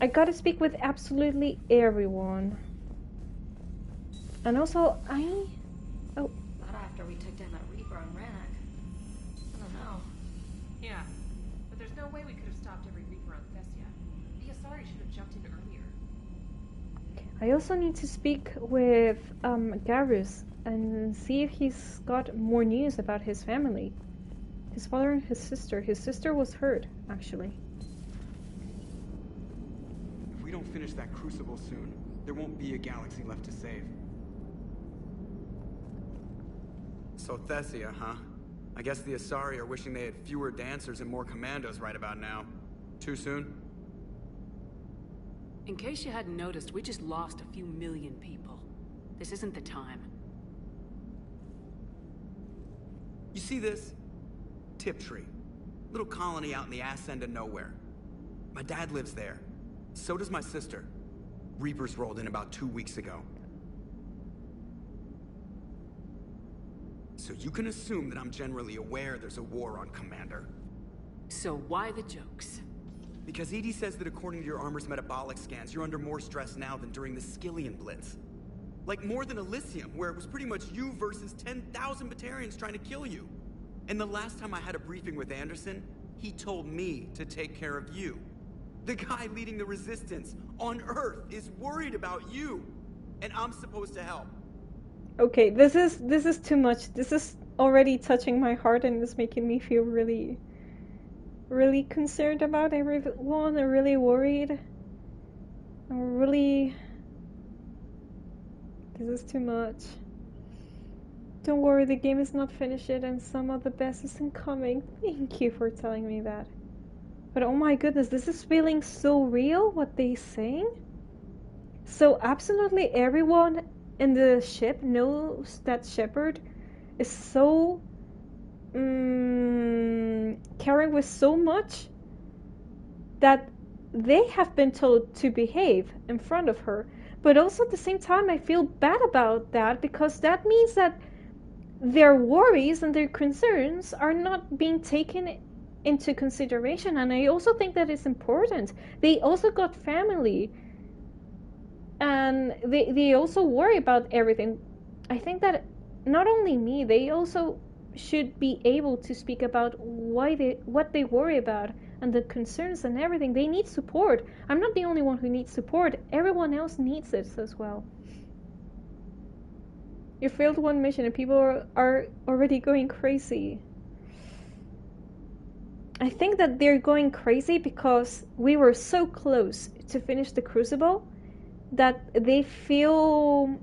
I gotta speak with absolutely everyone. And also, oh. Not after we took down that Reaper on Rannoch. I don't know. Yeah, but there's no way we could have stopped every Reaper on Thessia. The Asari should have jumped in earlier. I also need to speak with Garrus and see if he's got more news about his family. His father and his sister. His sister was hurt, actually. If we don't finish that crucible soon, there won't be a galaxy left to save. So Thessia, huh? I guess the Asari are wishing they had fewer dancers and more commandos right about now. Too soon? In case you hadn't noticed, we just lost a few million people. This isn't the time. You see this? Tiptree. Little colony out in the ass end of nowhere. My dad lives there. So does my sister. Reapers rolled in about 2 weeks ago. So you can assume that I'm generally aware there's a war on, Commander. So why the jokes? Because EDI says that according to your armor's metabolic scans, you're under more stress now than during the Skillian Blitz. Like more than Elysium, where it was pretty much you versus 10,000 Batarians trying to kill you. And the last time I had a briefing with Anderson, he told me to take care of you. The guy leading the resistance on Earth is worried about you. And I'm supposed to help. Okay, this is too much. This is already touching my heart and it's making me feel really concerned about everyone. I'm really worried. This is too much. Don't worry, the game is not finished yet and some of the best isn't coming. Thank you for telling me that. But oh my goodness, this is feeling so real, what they're saying. So absolutely everyone in the ship knows that Shepard is so carrying with so much that they have been told to behave in front of her. But also at the same time, I feel bad about that because that means that their worries and their concerns are not being taken into consideration. And I also think that it's important. They also got family. And they also worry about everything. I think that not only me, they also should be able to speak about what they worry about and the concerns and everything. They need support. I'm not the only one who needs support. Everyone else needs it as well. You failed one mission and people are already going crazy. I think that they're going crazy because we were so close to finish the Crucible that they feel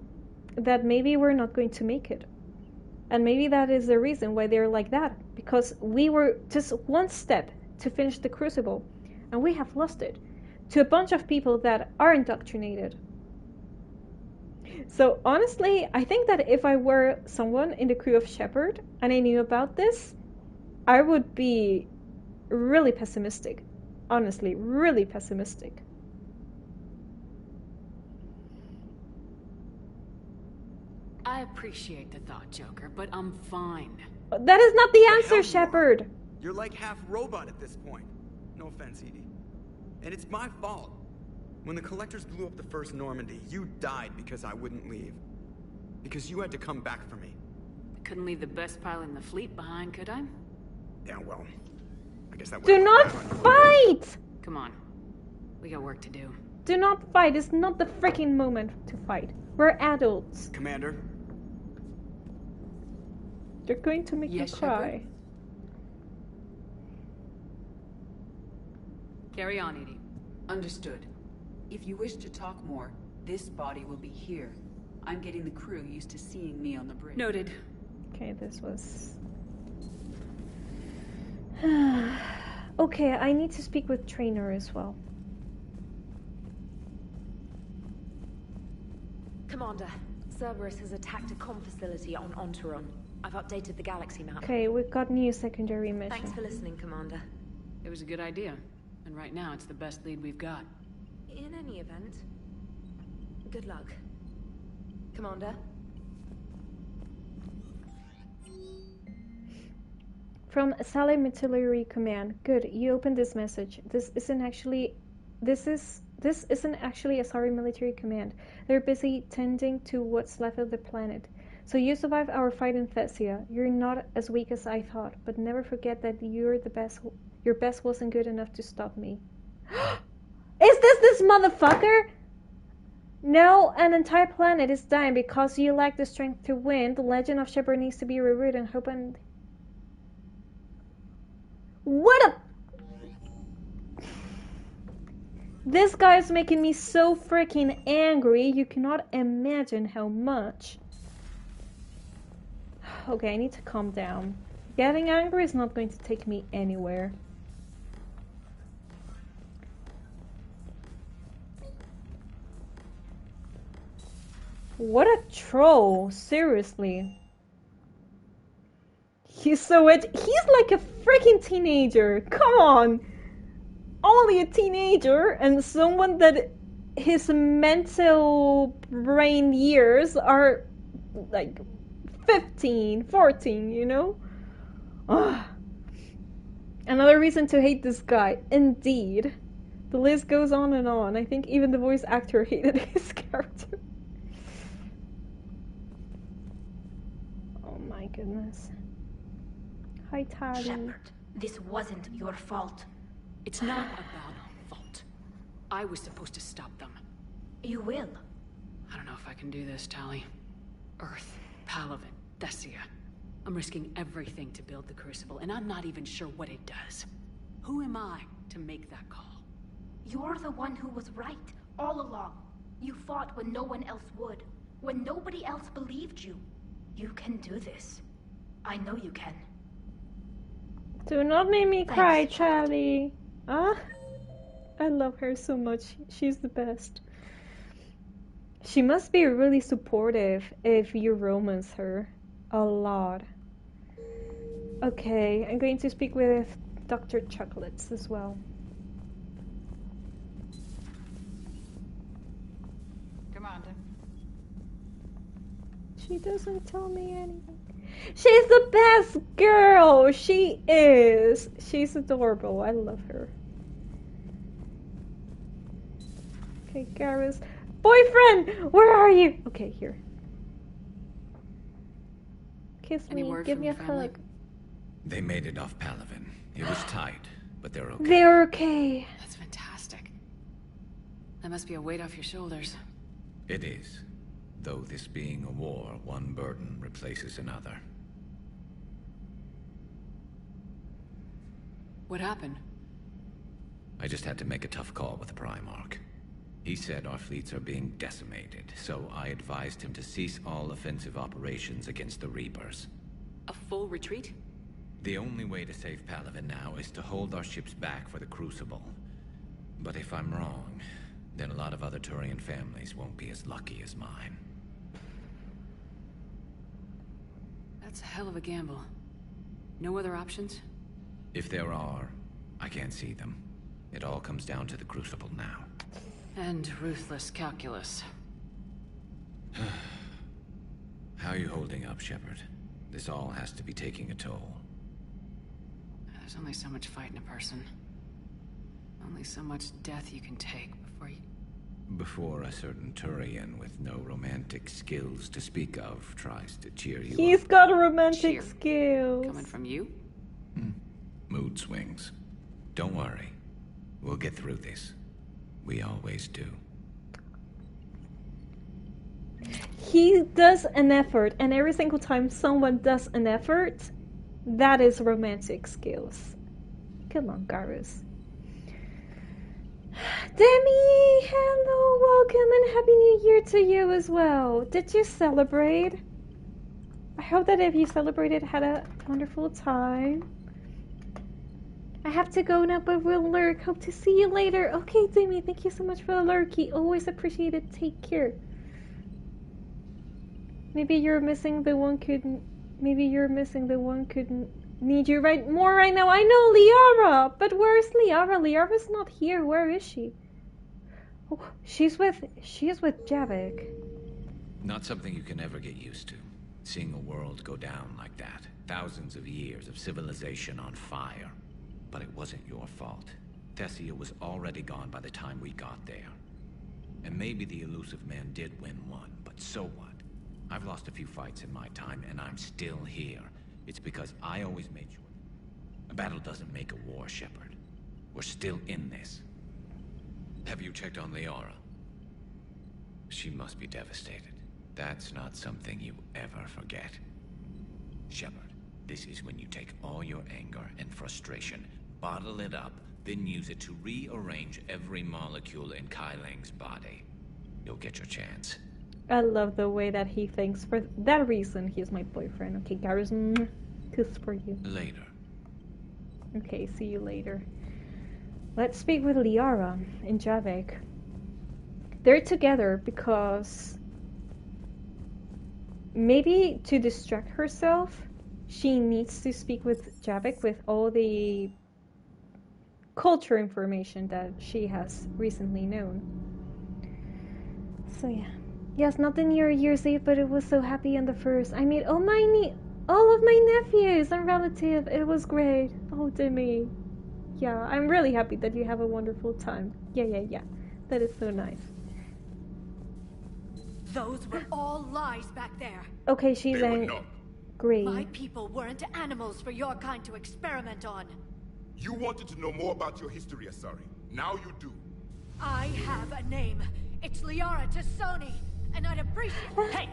that maybe we're not going to make it. And maybe that is the reason why they're like that. Because we were just one step to finish the Crucible. And we have lost it to a bunch of people that are indoctrinated. So honestly, I think that if I were someone in the crew of Shepard and I knew about this, I would be really pessimistic. Honestly, really pessimistic. I appreciate the thought, Joker, but I'm fine. That is not the answer, Shepard. You're like half robot at this point. No offense, EDI. And it's my fault. When the Collectors blew up the first Normandy, you died because I wouldn't leave. Because you had to come back for me. I couldn't leave the best pilot in the fleet behind, could I? Yeah, well, I guess that would. Do not fight! Come on. We got work to do. Do not fight. It's not the freaking moment to fight. We're adults. Commander? They're going to make you cry. Shepard? Carry on, EDI. Understood. If you wish to talk more, this body will be here. I'm getting the crew used to seeing me on the bridge. Noted. Okay, this was... Okay, I need to speak with Trainer as well. Commander, Cerberus has attacked a comm facility on Ontaron. I've updated the galaxy map. Okay, we've got new secondary mission. Thanks for listening, Commander. It was a good idea. And right now, it's the best lead we've got. In any event, good luck. Commander? From Salem Artillery Command. Good, you opened this message. This isn't actually... This is This isn't actually a sorry military command. They're busy tending to what's left of the planet. So you survived our fight in Thessia. You're not as weak as I thought, but never forget that you're the best. Your best wasn't good enough to stop me. Is this motherfucker? Now an entire planet is dying because you lack the strength to win. The legend of Shepard needs to be rewritten. Hope and... What a... This guy is making me so freaking angry. You cannot imagine how much. Okay, I need to calm down. Getting angry is not going to take me anywhere. What a troll, seriously. He's so edgy. He's like a freaking teenager. Come on. Only a teenager and someone that his mental brain years are like 15, 14, you know? Ugh. Another reason to hate this guy. Indeed. The list goes on and on. I think even the voice actor hated his character. Oh my goodness. Hi, Tali. Shepard, this wasn't your fault. It's not about fault. I was supposed to stop them. You will. I don't know if I can do this, Tali. Earth, Palaven, Thessia. I'm risking everything to build the Crucible, and I'm not even sure what it does. Who am I to make that call? You're the one who was right, all along. You fought when no one else would. When nobody else believed you. You can do this. I know you can. Do not make me cry, Thanks. Charlie. Ah, I love her so much. She's the best. She must be really supportive if you romance her a lot. Okay, I'm going to speak with Dr. Chocolates as well. Commander. She doesn't tell me anything. She's the best girl! She is! She's adorable. I love her. Okay, Garrus. Boyfriend! Where are you? Okay, here. Kiss Any me. word Give from me a your family? hug. They made it off Palaven. It was tight, but they're okay. They're okay. That's fantastic. That must be a weight off your shoulders. It is. Though this being a war, one burden replaces another. What happened? I just had to make a tough call with the Primarch. He said our fleets are being decimated, so I advised him to cease all offensive operations against the Reapers. A full retreat? The only way to save Palaven now is to hold our ships back for the Crucible. But if I'm wrong, then a lot of other Turian families won't be as lucky as mine. That's a hell of a gamble. No other options? If there are, I can't see them. It all comes down to the Crucible now. And ruthless calculus. How are you holding up, Shepard? This all has to be taking a toll. There's only so much fight in a person. Only so much death you can take before you... Before a certain Turian with no romantic skills to speak of tries to cheer you He's up. got romantic Cheer. skills. Coming from you? Mood swings. Don't worry. We'll get through this. We always do. He does an effort, and every single time someone does an effort, that is romantic skills. Come on, Garrus. Demi, hello, welcome, and Happy New Year to you as well. Did you celebrate? I hope that if you celebrated, had a wonderful time. I have to go now, but we'll lurk. Hope to see you later. Okay, Demi, thank you so much for the lurky. Always appreciate it. Take care. Maybe you're missing the one couldn't. Maybe you're missing the one couldn't need you more right now. I know Liara, but where's Liara? Liara's not here. Where is she? Oh, she is with Javik. Not something you can ever get used to. Seeing a world go down like that. Thousands of years of civilization on fire. But it wasn't your fault. Thessia was already gone by the time we got there. And maybe the elusive man did win one, but so what? I've lost a few fights in my time, and I'm still here. It's because I always made sure. A battle doesn't make a war, Shepard. We're still in this. Have you checked on Liara? She must be devastated. That's not something you ever forget. Shepard, this is when you take all your anger and frustration, bottle it up, then use it to rearrange every molecule in Kai Ling's body. You'll get your chance. I love the way that he thinks. For that reason, he's my boyfriend. Okay, Garrus, kiss for you. Later. Okay, see you later. Let's speak with Liara and Javik. They're together because maybe to distract herself, she needs to speak with Javik with all the culture information that she has recently known. So yeah. Yes, not the New Year's Eve, but it was so happy on the first. I mean, all of my nephews and relatives. It was great. Oh, Demi. Yeah, I'm really happy that you have a wonderful time. Yeah. That is so nice. Those were all lies back there. Okay, she's angry. My people weren't animals for your kind to experiment on. You wanted to know more about your history, Asari. Now you do. I have a name. It's Liara Tassoni, and I'd appreciate... Hey!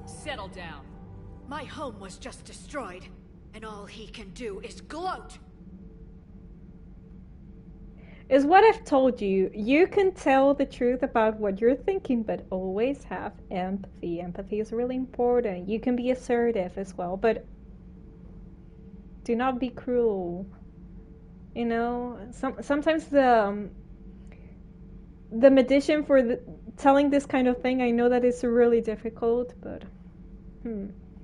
Settle down. My home was just destroyed, and all he can do is gloat. Is what I've told you. You can tell the truth about what you're thinking, but always have empathy. Empathy is really important. You can be assertive as well, but do not be cruel. You know, sometimes the magician for telling this kind of thing, I know that it's really difficult, but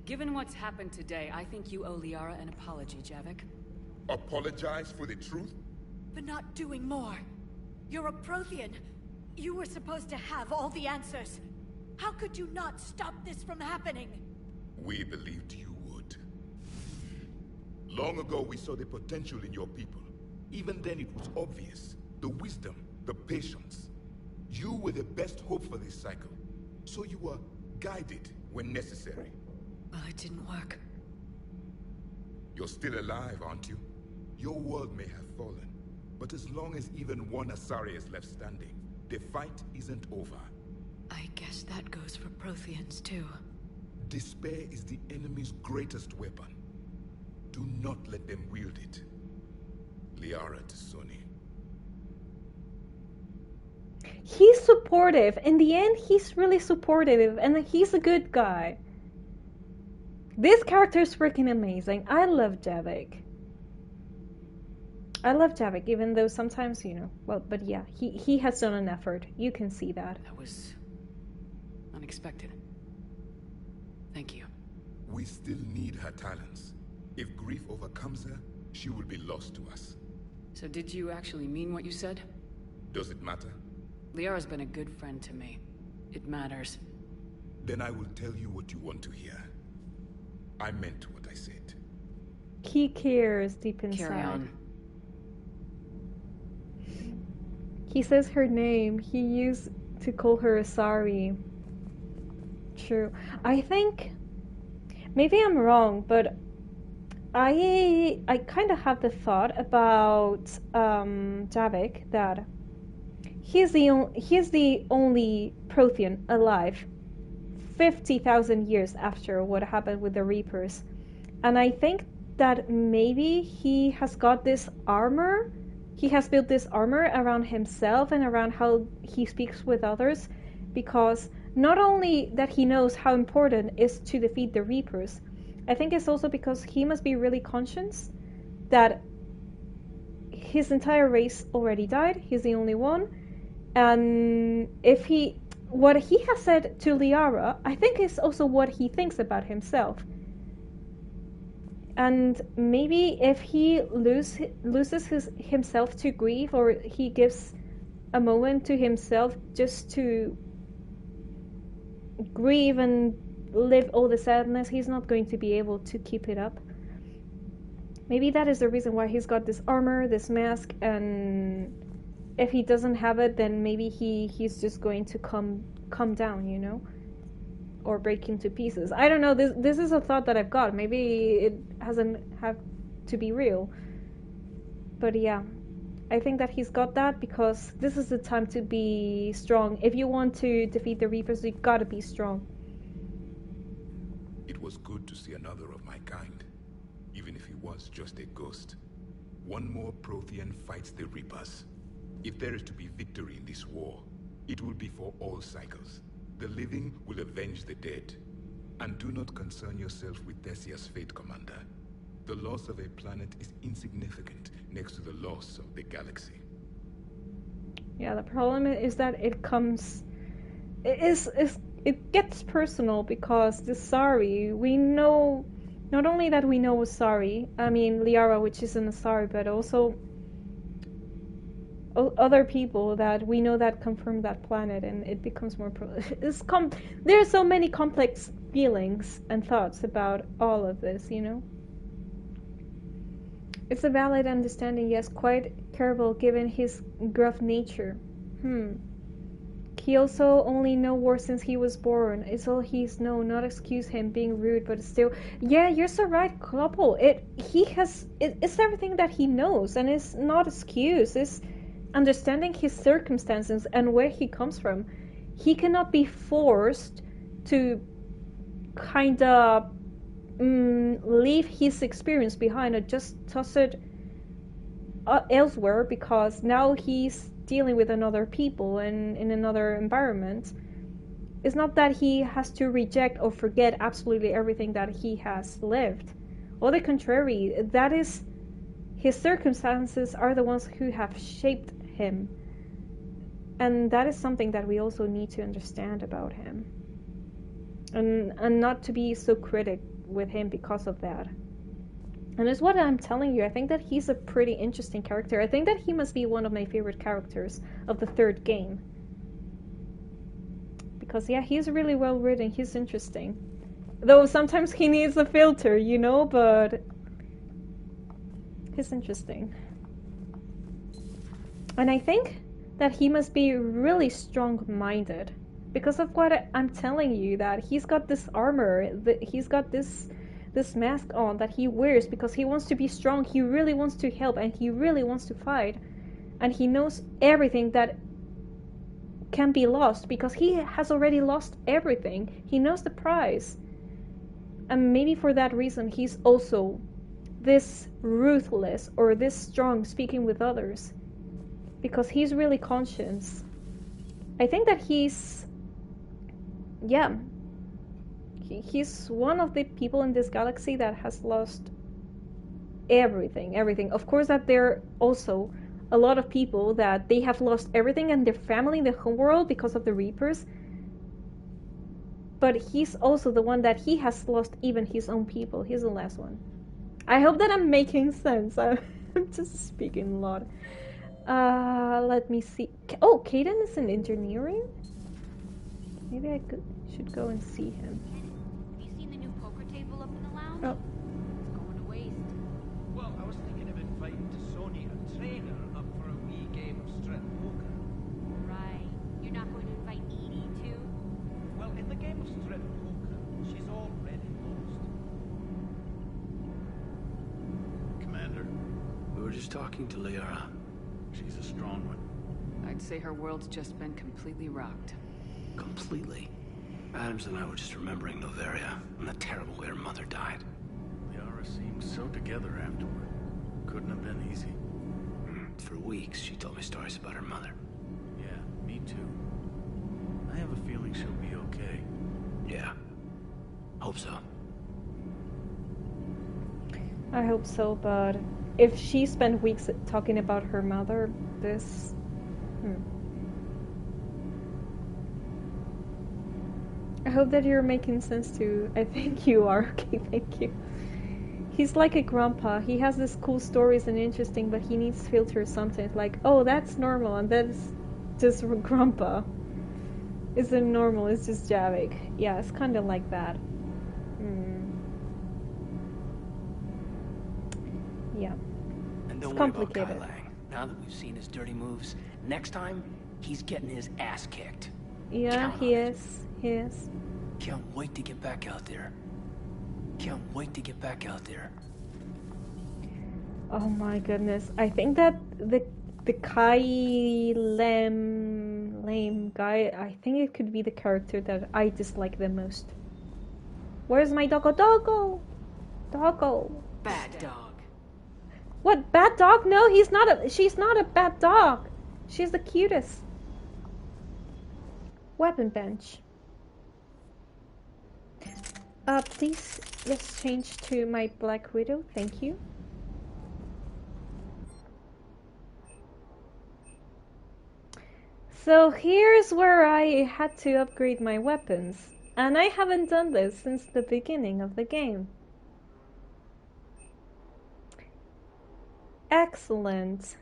Given what's happened today, I think you owe Liara an apology, Javik. Apologize for the truth? For not doing more. You're a Prothean. You were supposed to have all the answers. How could you not stop this from happening? We believed you would. Long ago, we saw the potential in your people. Even then, it was obvious. The wisdom, the patience. You were the best hope for this cycle. So you were guided when necessary. Well, it didn't work. You're still alive, aren't you? Your world may have fallen. But as long as even one Asari is left standing, the fight isn't over. I guess that goes for Protheans, too. Despair is the enemy's greatest weapon. Do not let them wield it. Liara Tassoni. He's supportive. In the end, he's really supportive, and he's a good guy. This character is freaking amazing. I love Javik. Even though sometimes, you know, well, but yeah, he has done an effort. You can see that. That was unexpected. Thank you. We still need her talents. If grief overcomes her, she will be lost to us. So did you actually mean what you said? Does it matter? Liara's been a good friend to me. It matters. Then I will tell you what you want to hear. I meant what I said. He cares deep inside. Carry on. He says her name. He used to call her Asari. True. I think maybe I'm wrong, but I kind of have the thought about Javik that he's the only Prothean alive 50,000 years after what happened with the Reapers, and I think that maybe he has got this armor. He has built this armor around himself and around how he speaks with others, because not only that he knows how important it is to defeat the Reapers, I think it's also because he must be really conscious that his entire race already died. He's the only one. And what he has said to Liara, I think is also what he thinks about himself. And maybe if he loses himself to grief, or he gives a moment to himself just to grieve and live all the sadness, he's not going to be able to keep it up. Maybe that is the reason why he's got this armor, this mask, and if he doesn't have it, then maybe he's just going to come down, you know, or break into pieces. I don't know. This is a thought that I've got. Maybe it hasn't have to be real, but yeah, I think that he's got that because this is the time to be strong. If you want to defeat the Reapers, you gotta be strong. It was good to see another of my kind, even if he was just a ghost. One more Prothean fights the Reapers. If there is to be victory in this war, it will be for all cycles. The living will avenge the dead. And do not concern yourself with Thessia's fate, Commander. The loss of a planet is insignificant next to the loss of the galaxy. Yeah, the problem is that it gets personal because the Asari, we know, not only that we know Asari, I mean Liara, which is an Asari, but also other people that we know that come from that planet, and it becomes more there are so many complex feelings and thoughts about all of this, you know. It's a valid understanding, yes, quite terrible given his gruff nature. He also only know war since he was born. It's all he's known, not excuse him being rude, but still. Yeah, you're so right, couple. It's everything that he knows, and it's not excuse. It's understanding his circumstances and where he comes from. He cannot be forced to kind of leave his experience behind or just toss it elsewhere because now he's dealing with another people and in another environment. It's not that he has to reject or forget absolutely everything that he has lived. On the contrary, that is, his circumstances are the ones who have shaped him, and that is something that we also need to understand about him, and not to be so critic with him because of that. And it's what I'm telling you, I think that he's a pretty interesting character. I think that he must be one of my favorite characters of the third game. Because yeah, he's really well written, he's interesting. Though sometimes he needs a filter, you know, but he's interesting. And I think that he must be really strong-minded. Because of what I'm telling you, that he's got this armor, that he's got this mask on that he wears because he wants to be strong, he really wants to help, and he really wants to fight. And he knows everything that can be lost because he has already lost everything. He knows the price. And maybe for that reason he's also this ruthless or this strong speaking with others. Because he's really conscious. I think that he's one of the people in this galaxy that has lost everything. Of course that there are also a lot of people that they have lost everything and their family, the whole world, because of the Reapers. But he's also the one that he has lost even his own people. He's the last one. I hope that I'm making sense. I'm just speaking a lot. Let me see. Oh, Caden is in engineering? Maybe I should go and see him. Have you seen the new poker table up in the lounge? Oh. It's going to waste. Well, I was thinking of inviting Sony a trainer up for a wee game of strip poker. Right. You're not going to invite Edie too? Well, in the game of strip poker, she's already lost. Commander, we were just talking to Liara. She's a strong one. I'd say her world's just been completely rocked. Completely. Adams and I were just remembering Noveria and the terrible way her mother died. Liara seemed so together afterward. Couldn't have been easy. For weeks, she told me stories about her mother. Yeah, me too. I have a feeling she'll be okay. Yeah. Hope so. I hope so, but if she spent weeks talking about her mother, this... I hope that you're making sense too. I think you are. Okay, thank you. He's like a grandpa. He has these cool stories and interesting, but he needs filters sometimes. Like, oh, that's normal, and that's just grandpa. Isn't normal, it's just Javik. Yeah, it's kind of like that. Yeah. And don't It's worry about complicated. Kai Lang. Now that we've seen his dirty moves, Next time, he's getting his ass kicked. Yeah, he is. He is. Can't wait to get back out there. Can't wait to get back out there. Oh my goodness. I think that the Kai lame guy, I think it could be the character that I dislike the most. Where's my doggo? Doggo. Bad dog. What, bad dog? No, she's not a bad dog. She's the cutest. Weapon bench. Please, let's change to my Black Widow, thank you. So here's where I had to upgrade my weapons, and I haven't done this since the beginning of the game. Excellent.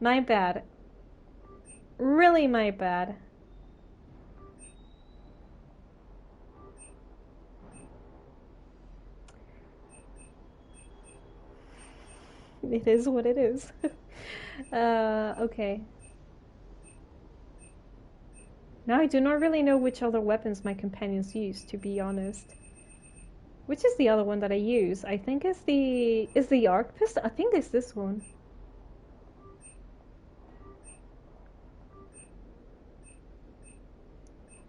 My bad. Really my bad. It is what it is. Okay. Now I do not really know which other weapons my companions use, to be honest. Which is the other one that I use? I think is the arc pistol. I think it's this one.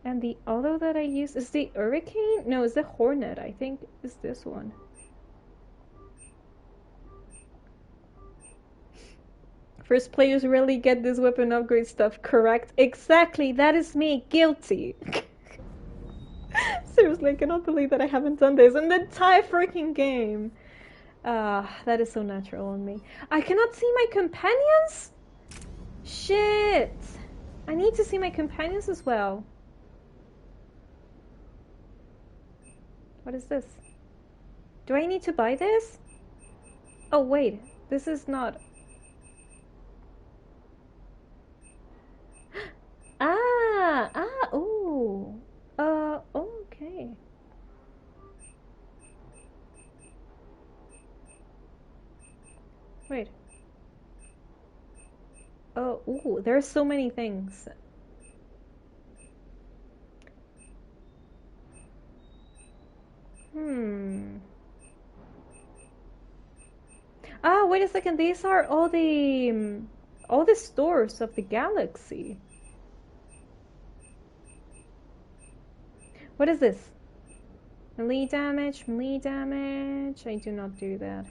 And the other that I use is the Hurricane? No, it's the Hornet. I think is this one. First players really get this weapon upgrade stuff correct. Exactly, that is me, guilty. Seriously, I cannot believe that I haven't done this in the entire freaking game. That is so natural on me. I cannot see my companions? Shit. I need to see my companions as well. What is this? Do I need to buy this? Oh wait, this is not... ooh. Okay. Wait. Oh, ooh, there's so many things. Ah, wait a second. These are all the stores of the galaxy. What is this? Melee damage, melee damage. I do not do that.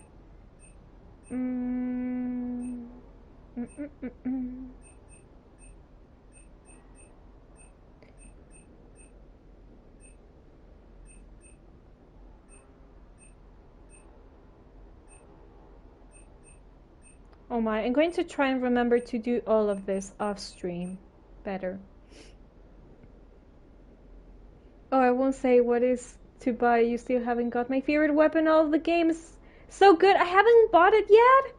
Oh my, I'm going to try and remember to do all of this off stream better. Oh, I won't say what is to buy. You still haven't got my favorite weapon. All of the games so good. I haven't bought it yet.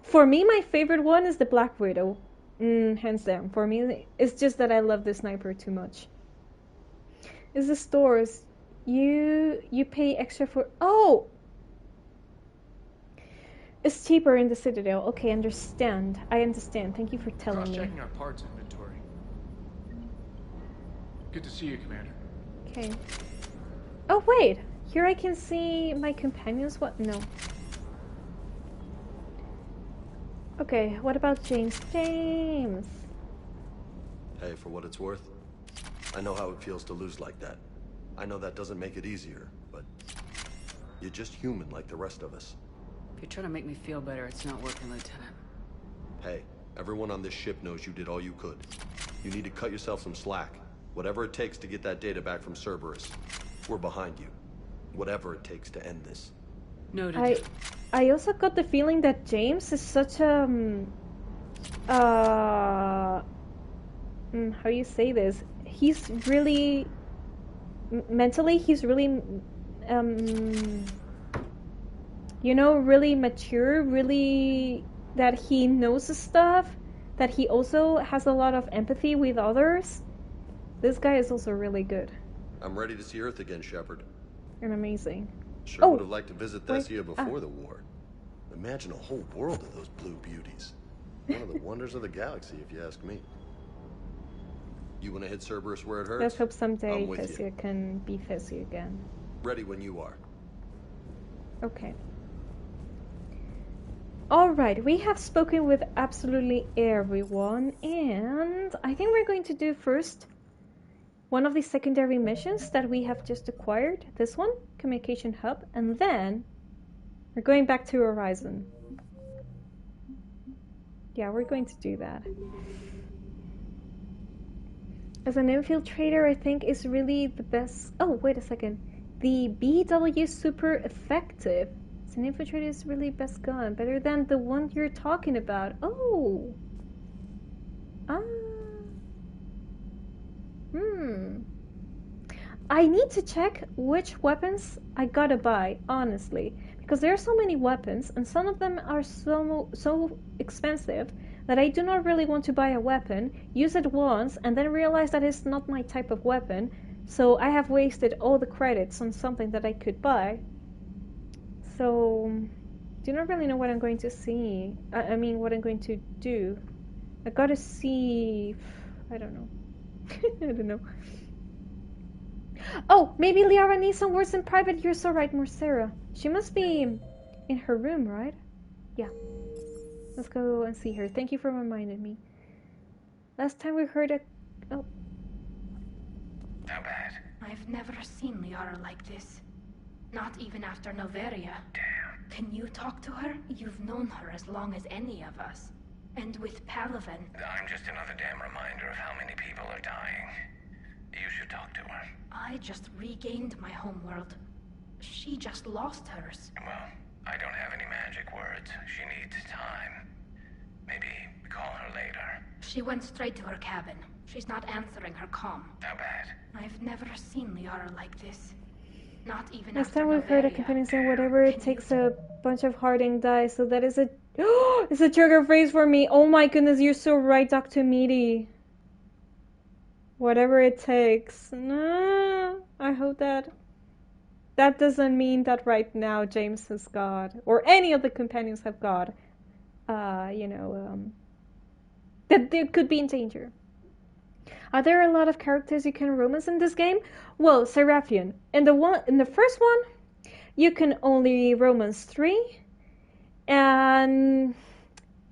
For me, my favorite one is the Black Widow. Hands down. For me, it's just that I love the sniper too much. It's the stores. You pay extra for... Oh! It's cheaper in the Citadel. Okay, understand. I understand. Thank you for telling me. Cross-checking our parts inventory. Good to see you, Commander. Okay. Oh, wait. Here I can see my companions. What? No. Okay, what about James? James! Hey, for what it's worth, I know how it feels to lose like that. I know that doesn't make it easier, but you're just human like the rest of us. If you're trying to make me feel better, it's not working, Lieutenant. Hey, everyone on this ship knows you did all you could. You need to cut yourself some slack. Whatever it takes to get that data back from Cerberus. We're behind you. Whatever it takes to end this. Noted. I also got the feeling that James is such a... how you say this? He's really... mentally, he's really... you know, really mature, really... that he knows stuff, that he also has a lot of empathy with others. This guy is also really good. I'm ready to see Earth again, Shepard. And amazing. Sure would have liked to visit Thessia before the war. Imagine a whole world of those blue beauties. One of the wonders of the galaxy, if you ask me. You want to hit Cerberus where it hurts? Let's hope someday I'm with you. Thesia can be Thesia again. Ready when you are. Okay. Alright, we have spoken with absolutely everyone, and I think we're going to do first one of the secondary missions that we have just acquired. This one, Communication Hub, and then we're going back to Horizon. Yeah, we're going to do that. As an infiltrator, I think is really the best. Oh, wait a second. The BW super effective. As an infiltrator is really best gun. Better than the one you're talking about. Oh. Ah. I need to check which weapons I gotta buy, honestly. Because there are so many weapons, and some of them are so expensive that I do not really want to buy a weapon, use it once, and then realize that it's not my type of weapon. So I have wasted all the credits on something that I could buy. So, do not really know what I'm going to see. I mean, what I'm going to do. I gotta see... I don't know. I don't know. Oh, maybe Liara needs some words in private. You're so right, Morcera. She must be in her room, right? Yeah. Let's go and see her. Thank you for reminding me. Last time we heard a... Oh. How bad? I've never seen Liara like this. Not even after Noveria. Damn. Can you talk to her? You've known her as long as any of us. And with Paragon. I'm just another damn reminder of how many people are dying. You should talk to her. I just regained my homeworld. She just lost hers. Well, I don't have any magic words. She needs time. Maybe call her later. She went straight to her cabin. She's not answering her comm. How bad? I've never seen Liara like this. Not even Last after time we heard a Noveria. companion say whatever it takes a bunch of hardened dice, so that is a... it's a trigger phrase for me. Oh my goodness, you're so right, Dr. Meaty. Whatever it takes. No, I hope that... That doesn't mean that right now James has got, or any of the companions have got, that they could be in danger. Are there a lot of characters you can romance in this game? Well, Seraphian. In the first one, you can only romance 3, and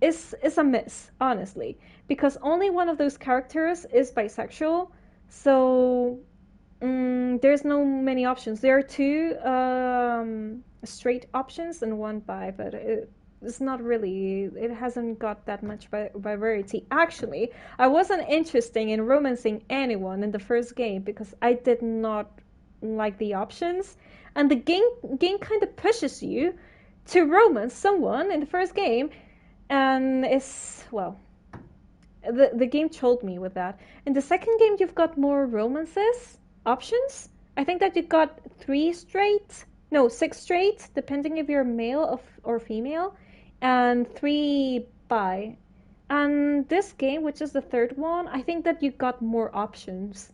it's a miss, honestly, because only one of those characters is bisexual, so there's no many options. There are 2 straight options and 1 bi, but it's not really, it hasn't got that much variety. Actually, I wasn't interested in romancing anyone in the first game because I did not like the options, and the game kind of pushes you to romance someone in the first game, and it's, well, the game trolled me with that. In the second game, you've got more romances options. I think that you got 6 straight, depending if you're male or female, and 3 bi. And this game, which is the third one, I think that you got more options.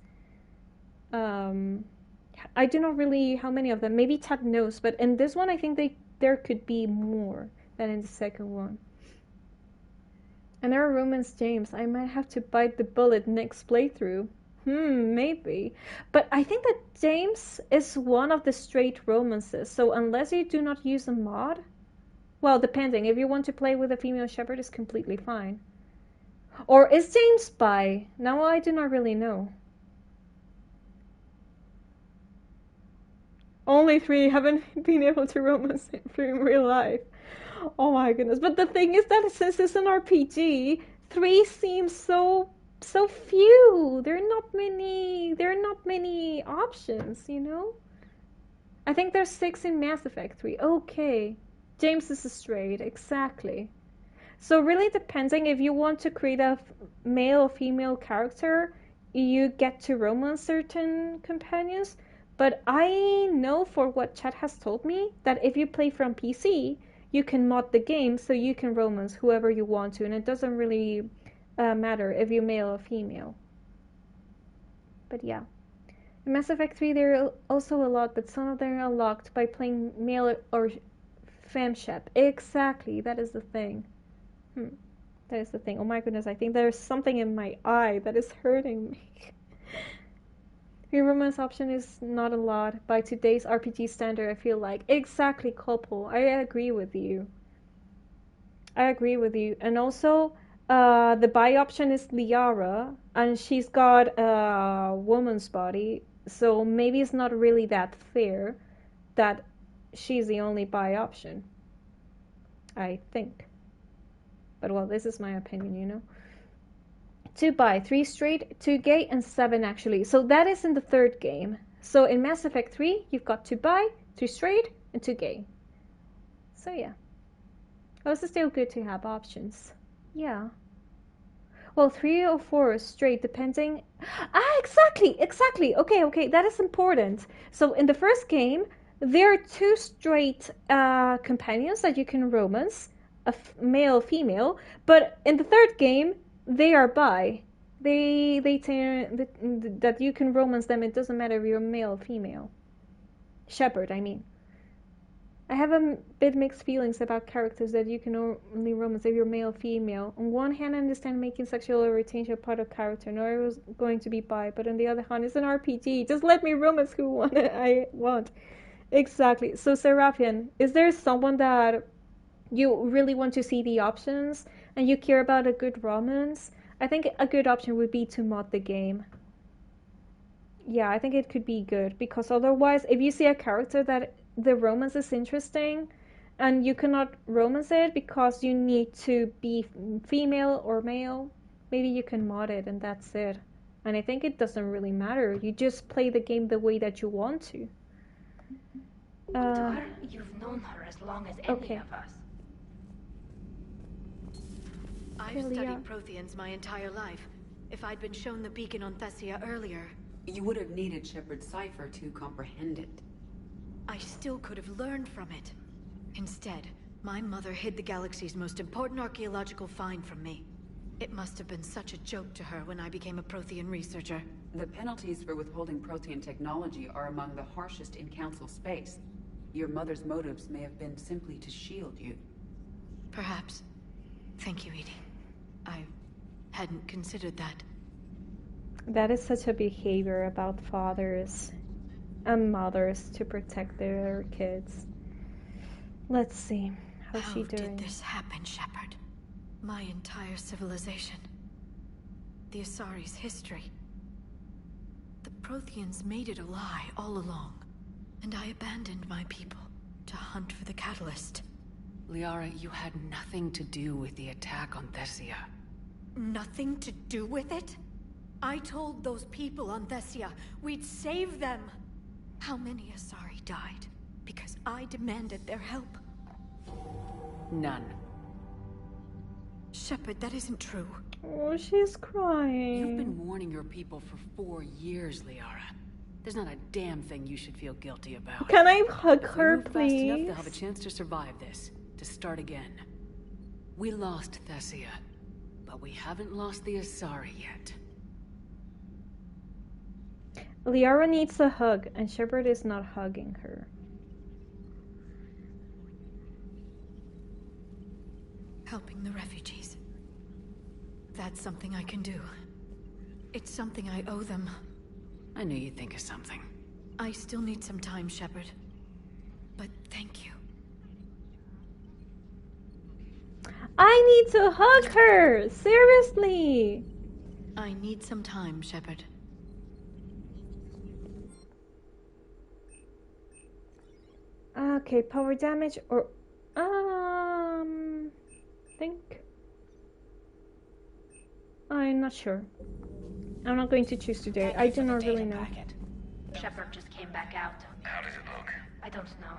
I do not really how many of them. Maybe Tad knows, but in this one, I think there could be more than in the second one. And there are romance James. I might have to bite the bullet next playthrough. Maybe. But I think that James is one of the straight romances, so unless you do not use a mod, well, depending, if you want to play with a female Shepard, is completely fine. Or is James bi? Now I do not really know. Only 3 haven't been able to romance him in real life. Oh my goodness. But the thing is that since it's an RPG, 3 seems so few. There are not many options, you know? I think there's 6 in Mass Effect 3. Okay. James is straight, exactly. So really depending if you want to create a male or female character, you get to romance certain companions. But I know for what Chat has told me that if you play from PC, you can mod the game so you can romance whoever you want to, and it doesn't really matter if you're male or female. But yeah. In Mass Effect 3 there are also a lot, but some of them are locked by playing male or Femshep. Exactly. That is the thing. That is the thing. Oh my goodness, I think there's something in my eye that is hurting me. The romance option is not a lot. By today's RPG standard, I feel like. Exactly, Couple. I agree with you. And also, the bi option is Liara, and she's got a woman's body, so maybe it's not really that fair that she's the only bi option. I think. But well, this is my opinion, you know. 2 bi, 3 straight, 2 gay, and 7 actually. So that is in the third game. So in Mass Effect 3, you've got 2 bi, 3 straight, and 2 gay. So yeah. Also still good to have options. Yeah. Well, 3 or 4 straight, depending... exactly. Okay, that is important. So in the first game, there are 2 straight companions that you can romance, a male, female, but in the third game, they are bi. That you can romance them. It doesn't matter if you're male or female. Shepard, I mean. I have a bit mixed feelings about characters that you can only romance if you're male or female. On one hand, I understand making sexual orientation a part of character. No, I was going to be bi, but on the other hand, it's an RPG. Just let me romance who I want. Exactly. So, Serapian, is there someone that you really want to see the options and you care about a good romance? I think a good option would be to mod the game. Yeah, I think it could be good, because otherwise, if you see a character that the romance is interesting and you cannot romance it because you need to be female or male, maybe you can mod it and that's it. And I think it doesn't really matter. You just play the game the way that you want to. You've known her as long as any of us. I've studied Protheans my entire life. If I'd been shown the beacon on Thessia earlier... You would have needed Shepard's cipher to comprehend it. I still could have learned from it. Instead, my mother hid the galaxy's most important archaeological find from me. It must have been such a joke to her when I became a Prothean researcher. The penalties for withholding Prothean technology are among the harshest in Council space. Your mother's motives may have been simply to shield you. Perhaps. Thank you, Edie. I hadn't considered that. That is such a behavior about fathers and mothers to protect their kids. Let's see. How's she doing? How did this happen, Shepard? My entire civilization. The Asari's history. The Protheans made it a lie all along. And I abandoned my people to hunt for the catalyst. Liara, you had nothing to do with the attack on Thessia. Nothing to do with it? I told those people on Thessia we'd save them. How many Asari died because I demanded their help? None. Shepard, that isn't true. Oh, she's crying. You've been warning your people for 4 years, Liara. There's not a damn thing you should feel guilty about. Can I hug her, Fast please? enough, they'll have a chance to survive this, to start again. We lost Thessia, but we haven't lost the Asari yet. Liara needs a hug, and Shepard is not hugging her. Helping the refugees. That's something I can do. It's something I owe them. I knew you'd think of something. I still need some time, Shepard. But thank you. I need to hug her! Seriously! I need some time, Shepard. Okay, power damage or... think... I'm not sure. I'm not going to choose today. I do not really know. Shepard just came back out. How does it look? I don't know.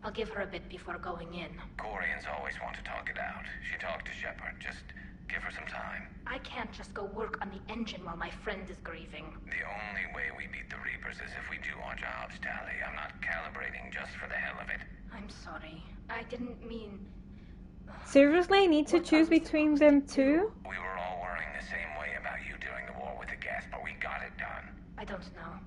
I'll give her a bit before going in. Corians always want to talk it out. She talked to Shepard. Just give her some time. I can't just go work on the engine while my friend is grieving. The only way we beat the Reapers is if we do our jobs, Tali. I'm not calibrating just for the hell of it. I'm sorry. I didn't mean... Seriously, I need to choose between them two? We were all worrying the same way about you during the war with the gas, but we got it done. I don't know.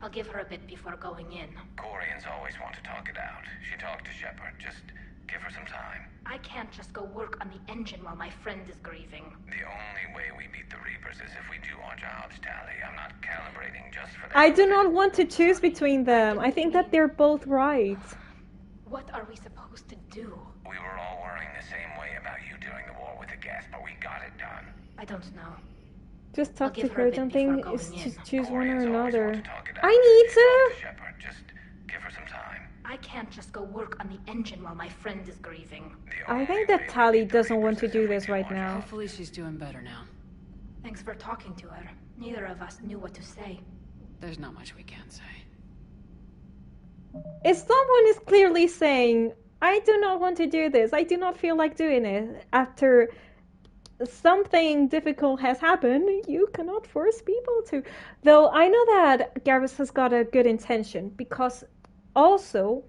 I'll give her a bit before going in. Corians always want to talk it out. She talked to Shepard. Just give her some time. I can't just go work on the engine while my friend is grieving. The only way we beat the Reapers is if we do our jobs, Tali. I'm not calibrating just for that. I do not want to choose between them. I think that they're both right. What are we supposed to do? We were all worrying the same way about you during the war with the gas, but we got it done. I don't know. Just talk to give her her. a bit Don't think before is going to in. choose one or Corians always another. want to talk it out. I need She talked to. to Shepard. Just give her some time. I can't just go work on the engine while my friend is grieving. I think that Tali doesn't want to do this right now. Hopefully she's doing better now. Thanks for talking to her. Neither of us knew what to say. There's not much we can say. If someone is clearly saying, I do not want to do this, I do not feel like doing it, after something difficult has happened, you cannot force people to. Though I know that Garrus has got a good intention, because also,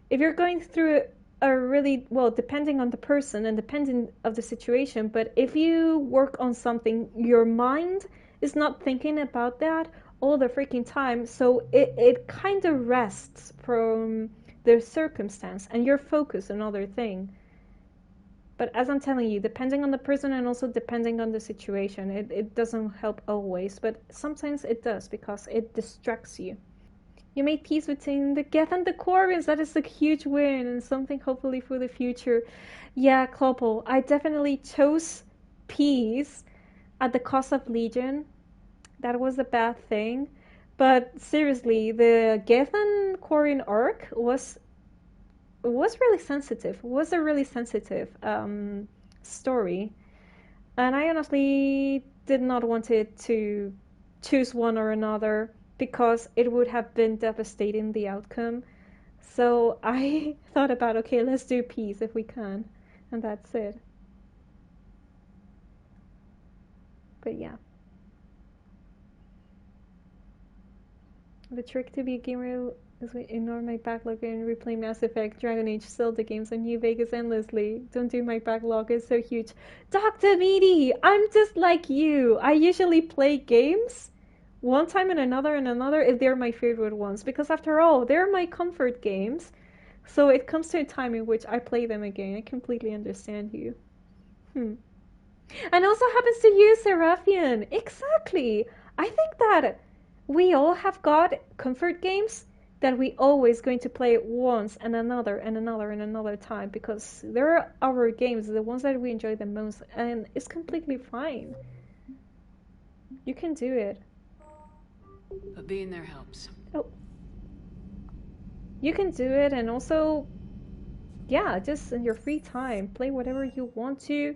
if you're going through a really, well, depending on the person and depending of the situation, but if you work on something, your mind is not thinking about that all the freaking time, so it kind of rests from the circumstance and you're focused on other thing. But as I'm telling you, depending on the person and also depending on the situation, it doesn't help always, but sometimes it does because it distracts you. You made peace between the Geth and the Quarians. That is a huge win and something hopefully for the future. Yeah, Kloppel, I definitely chose peace at the cost of Legion. That was a bad thing. But seriously, the Geth and Quarian arc was really sensitive. Was a really sensitive story. And I honestly did not want it to choose one or another, because it would have been devastating, the outcome. So I thought about, okay, let's do peace if we can. And that's it. But yeah. The trick to be a gamer is to ignore my backlog and replay Mass Effect, Dragon Age, Zelda games, and New Vegas endlessly. Don't do my backlog, it's so huge. Dr. Meaty, I'm just like you. I usually play games one time and another if they're my favorite ones, because after all, they're my comfort games. So it comes to a time in which I play them again. I completely understand you. And also happens to you, Seraphian. Exactly. I think that we all have got comfort games that we always going to play once and another time, because they're our games, the ones that we enjoy the most, and it's completely fine. You can do it. But being there helps. Oh. You can do it, and also, yeah, just in your free time, play whatever you want to.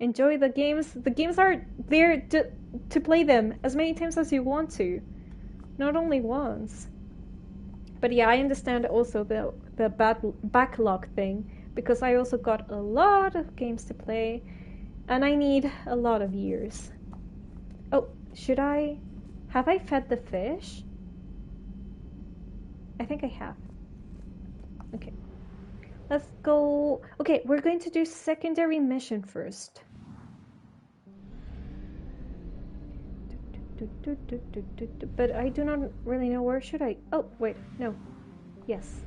Enjoy the games. The games are there to play them as many times as you want to. Not only once. But yeah, I understand also the backlog thing, because I also got a lot of games to play, and I need a lot of years. Oh, should I... Have I fed the fish? I think I have. Okay. Let's go... Okay, we're going to do secondary mission first. But I do not really know where should I... Oh, wait, no. Yes.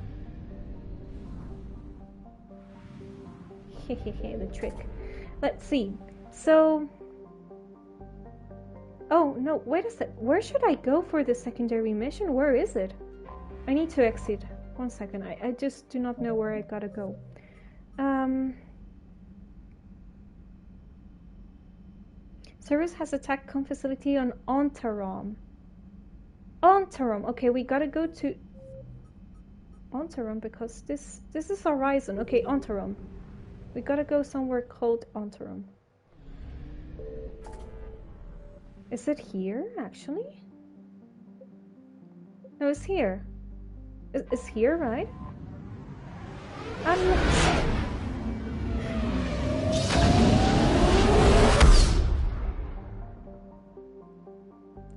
Hehehe, the trick. Let's see. So... Oh, no, wait a sec. Where should I go for the secondary mission? Where is it? I need to exit. 1 second. I just do not know where I gotta go. Cerberus has attacked com facility on Ontarom. Ontarom. Okay, we gotta go to Ontarom because this is Horizon. Okay, Ontarom. We gotta go somewhere called Ontarom. Is it here, actually? No, it's here. It's here, right?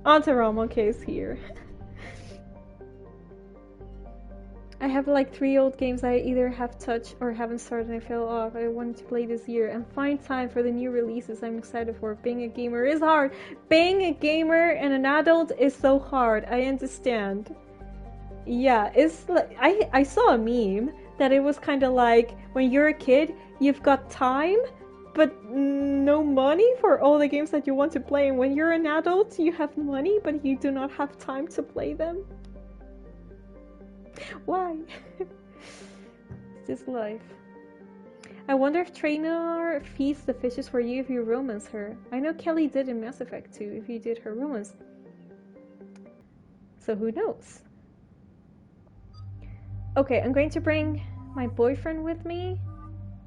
Ontarom, okay, it's here. I have like 3 old games I either have touched or haven't started and I fell off. I wanted to play this year and find time for the new releases I'm excited for. Being a gamer is hard. Being a gamer and an adult is so hard. I understand. Yeah, it's like I saw a meme that it was kind of like when you're a kid, you've got time but no money for all the games that you want to play, and when you're an adult, you have money but you do not have time to play them. Why? It's this life. I wonder if Traynor feeds the fishes for you if you romance her. I know Kelly did in Mass Effect 2 if you did her romance. So who knows? Okay, I'm going to bring my boyfriend with me.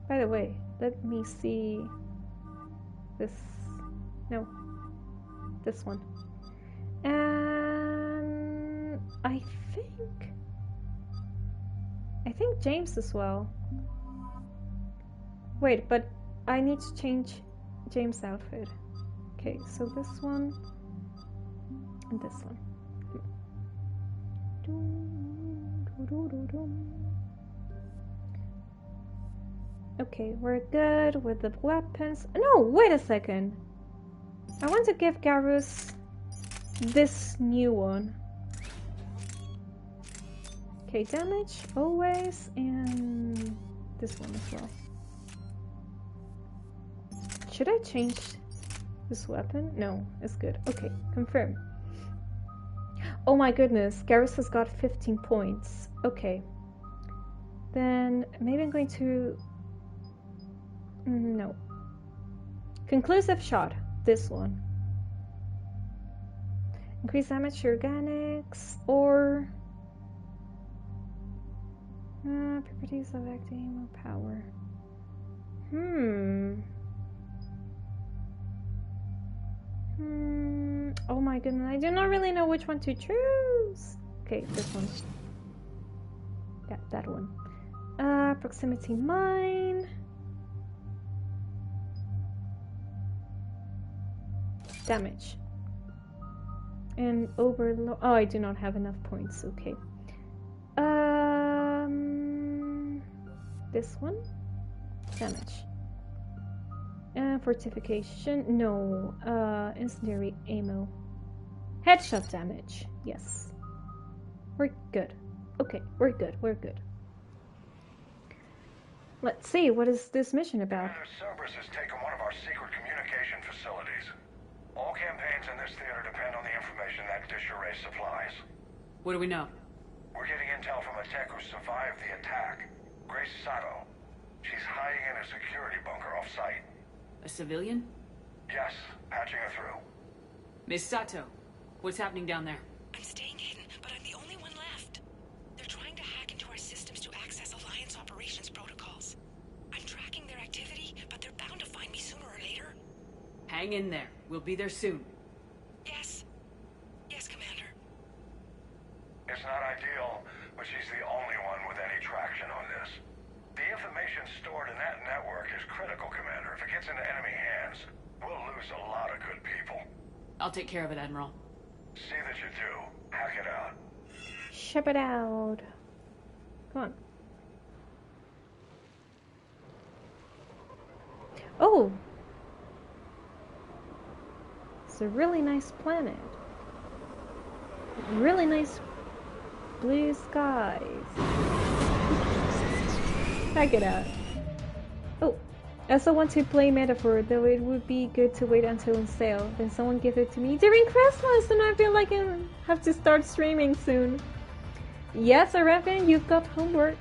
By the way, let me see this. No, this one. And I think James as well. Wait, but I need to change James' outfit. Okay, so this one and this one. Okay, we're good with the weapons. No, wait a second. I want to give Garrus this new one. Okay, damage always, and this one as well. Should I change this weapon? No, it's good. Okay, confirm. Oh my goodness, Garrus has got 15 points. Okay. Then maybe I'm going to... No. Conclusive shot. This one. Increase damage to organics or... properties of acting or power. Oh my goodness, I do not really know which one to choose. Okay, this one. Yeah, that one. Proximity mine. Damage. And overload. Oh, I do not have enough points. Okay. This one. Damage. Fortification. No. Incendiary ammo. Headshot damage. Yes. We're good. Okay, we're good. We're good. Let's see. What is this mission about? Cerberus has taken one of our secret communication facilities. All campaigns in this theater depend on the information that disarray supplies. What do we know? We're getting intel from a tech who survived the attack. Grace Sato. She's hiding in a security bunker off-site. A civilian? Yes, patching her through. Miss Sato, what's happening down there? I'm staying hidden, but I'm the only one left. They're trying to hack into our systems to access Alliance operations protocols. I'm tracking their activity, but they're bound to find me sooner or later. Hang in there. We'll be there soon. Yes. Yes, Commander. It's not ideal, but she's the only one with any traction on this. The information stored in that network is critical, Commander. If it gets into enemy hands, we'll lose a lot of good people. I'll take care of it, Admiral. See that you do. Hack it out. Shepard out. Come on. Oh! It's a really nice planet. Really nice blue skies. Check it out. Oh, I also want to play Metaphor, though it would be good to wait until on sale. Then someone give it to me during Christmas, and I feel like I have to start streaming soon. Yes, Arefin, you've got homework.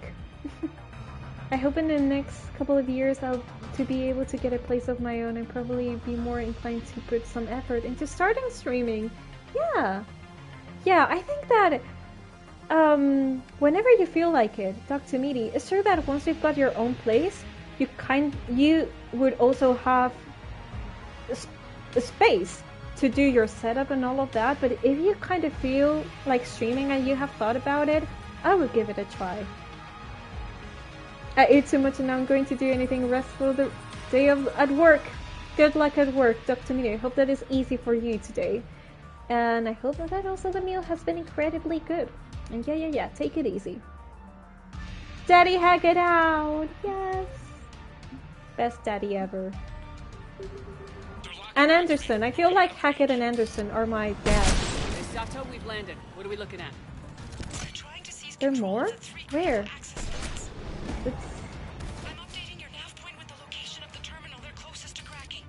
I hope in the next couple of years I'll to be able to get a place of my own and probably be more inclined to put some effort into starting streaming. Yeah, I think that whenever you feel like it, Dr. Meaty, it's true that once you've got your own place, you would also have a space to do your setup and all of that. But if you kind of feel like streaming and you have thought about it, I would give it a try. I ate too much and now I'm going to do anything restful the day at work. Good luck at work, Dr. Meaty. I hope that is easy for you today. And I hope that also the meal has been incredibly good. And yeah, take it easy. Daddy hack it out! Yes! Best daddy ever. And Anderson. I feel like Hackett and Anderson are my dads. Hey, Sato, we've landed. What are we looking at? There are more? Where? I'm updating your nav point with the location of the terminal they're closest to cracking.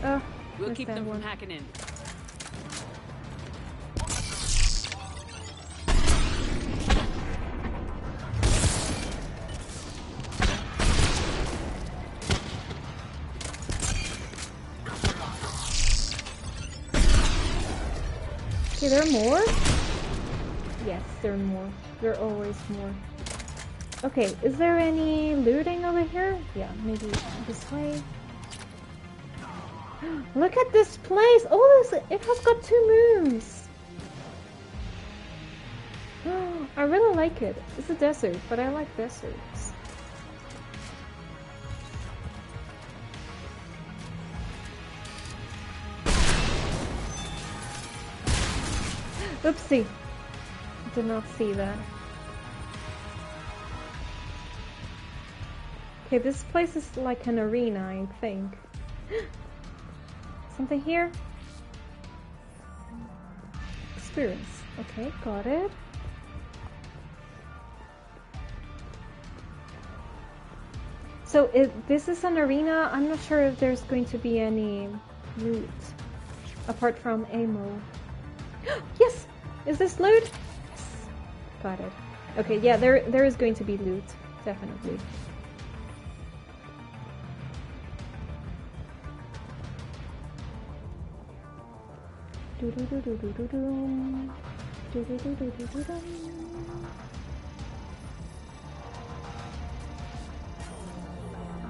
Oh, we'll keep them from hacking in. Okay, there are more? Yes, there are more. There are always more. Okay, is there any looting over here? Yeah, maybe this way. Look at this place! Oh, it has got 2 moons! I really like it. It's a desert, but I like deserts. Oopsie! Did not see that. Okay, this place is like an arena, I think. Something here? Experience. Okay, got it. So this is an arena. I'm not sure if there's going to be any loot apart from ammo. Yes! Is this loot? Yes. Got it. Okay, yeah, there is going to be loot. Definitely.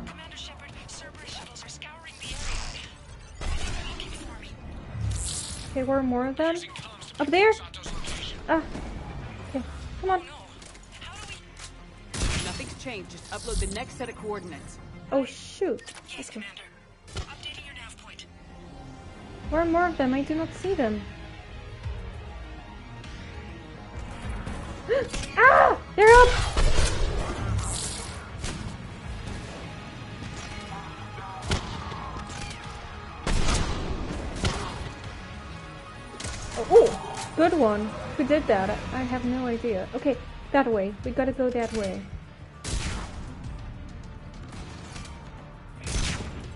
Commander Shepard, Cerberus shuttles are scouring the area. Looking for me. Okay, where are more of them? Up there? Ah. Okay, come on. Nothing's changed. Just upload the next set of coordinates. Oh shoot. Yes, Okay. Commander. Updating your nav point. Where are more of them? I do not see them. Ah! They're up! Oh, good one. Who did that? I have no idea. Okay, that way. We gotta go that way.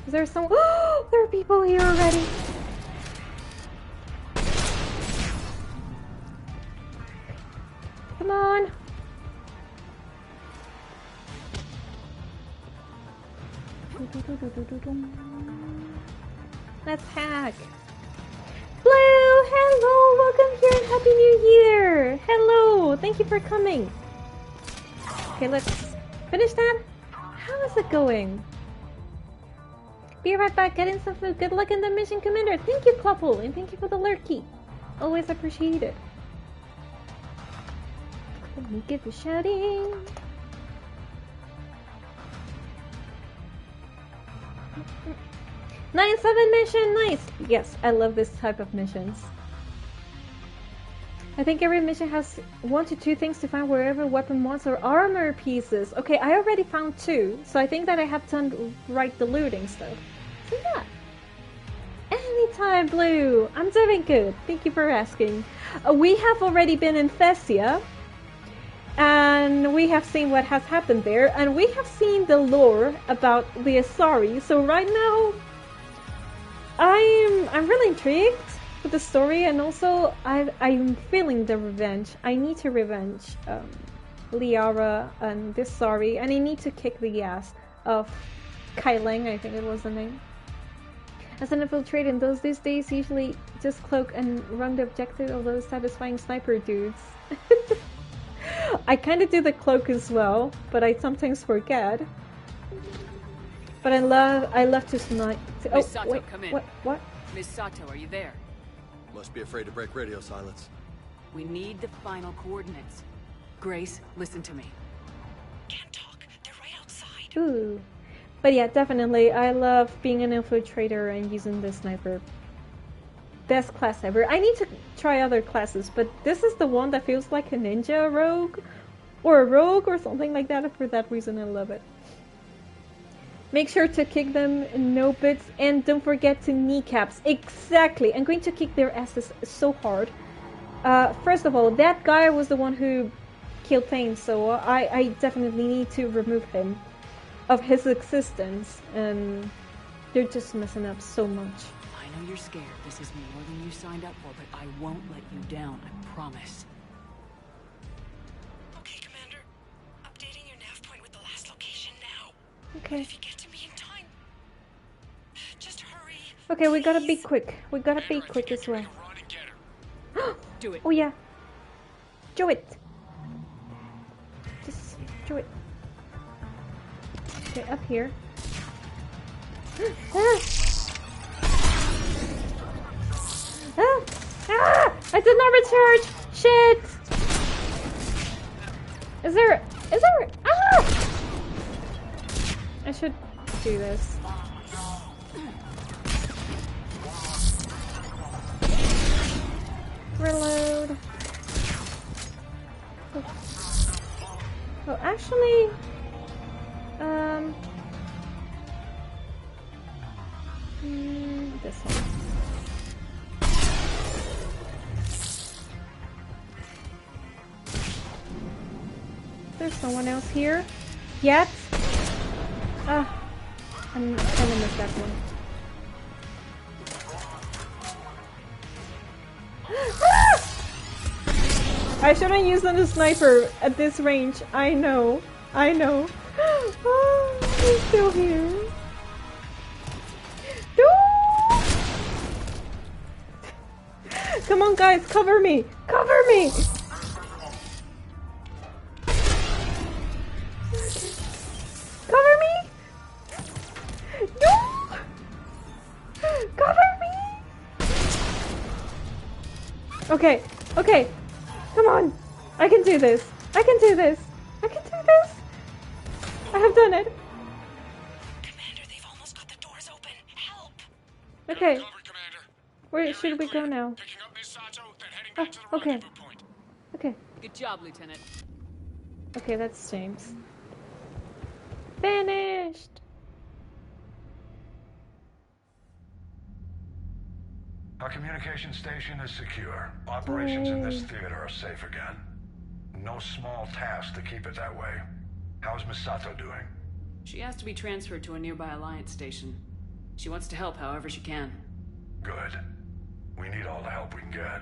Is there some? Oh, there are people here already. Come on. Let's hack. Blue, hello, welcome here and Happy New Year. Hello, thank you for coming. Okay, let's finish that. How is it going? Be right back, getting some food. Good luck in the mission, Commander. Thank you, couple, and thank you for the lurky. Always appreciate it. Let me get the shouting. Nine 7 mission, nice. Yes, I love this type of missions. I think every mission has 1 to 2 things to find wherever weapon mods or armor pieces. Okay, I already found 2, so I think that I have done right the looting stuff. So yeah. Anytime, Blue. I'm doing good. Thank you for asking. We have already been in Thessia, and we have seen what has happened there, and we have seen the lore about the Asari. So right now, I'm really intrigued with the story, and also I'm feeling the revenge. I need to revenge Liara and the Asari, and I need to kick the ass of Kailang, I think it was the name. As an infiltrator in these days, usually just cloak and run the objective of those satisfying sniper dudes. I kind of do the cloak as well, but I sometimes forget. But I love to snipe. Miss Sato, wait, come in. What? Miss Sato, are you there? Must be afraid to break radio silence. We need the final coordinates. Grace, listen to me. Can't talk. They're right outside. Ooh. But yeah, definitely, I love being an infiltrator and using the sniper. Best class ever. I need to try other classes, but this is the one that feels like a ninja rogue. Or a rogue or something like that. For that reason, I love it. Make sure to kick them in no bits, and don't forget to kneecaps. Exactly. I'm going to kick their asses so hard. First of all, that guy was the one who killed Thane, so I definitely need to remove him of his existence. And they're just messing up so much. I know you're scared. This is more than you signed up for, but I won't let you down. I promise. Okay, Commander. Updating your nav point with the last location now. Okay. If you get to me in time, just hurry. Okay, we gotta be quick. We gotta be quick as well. Do it. Oh yeah. Do it. Just do it. Okay, up here. Ah! Ah! Ah! I did not recharge! Shit! Is there... Ah! I should do this. Reload. Oh, actually... this one. There's no one else here yet. Ah, I'm gonna miss that one. Ah! I shouldn't use the sniper at this range. I know. I know. Oh, he's still here. No! Come on, guys, cover me! Cover me! Cover me! No! Cover me! Okay, okay. Come on! I can do this! I can do this! I can do this! I have done it! Commander, they've almost got the doors open. Help! Okay. Where should we go now? Oh, okay. Okay. Good job, Lieutenant. Okay, that's James. Finished! Our communication station is secure. Operations in this theater are safe again. No small task to keep it that way. How's Misato doing? She has to be transferred to a nearby Alliance station. She wants to help however she can. Good. We need all the help we can get.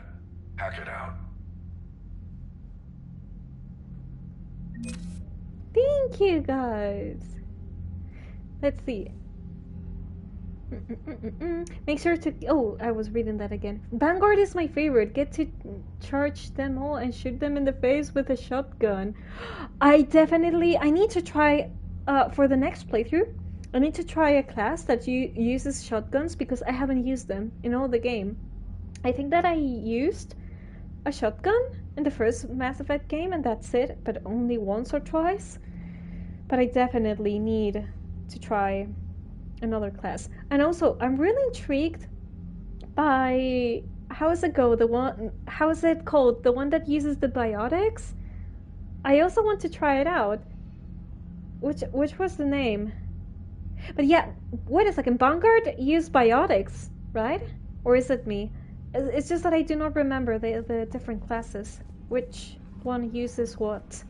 Hack it out. Thank you, guys. Let's see. Make sure to... Oh, I was reading that again. Vanguard is my favorite. Get to charge them all and shoot them in the face with a shotgun. I need to try... for the next playthrough, I need to try a class that uses shotguns because I haven't used them in all the game. I think that I used a shotgun in the first Mass Effect game and that's it, but only once or twice. But I definitely need to try another class. And also, I'm really intrigued by... How is it called? The one that uses the biotics? I also want to try it out. Which was the name? But yeah, wait a second. Vanguard used biotics, right? Or is it me? It's just that I do not remember the different classes. Which one uses what?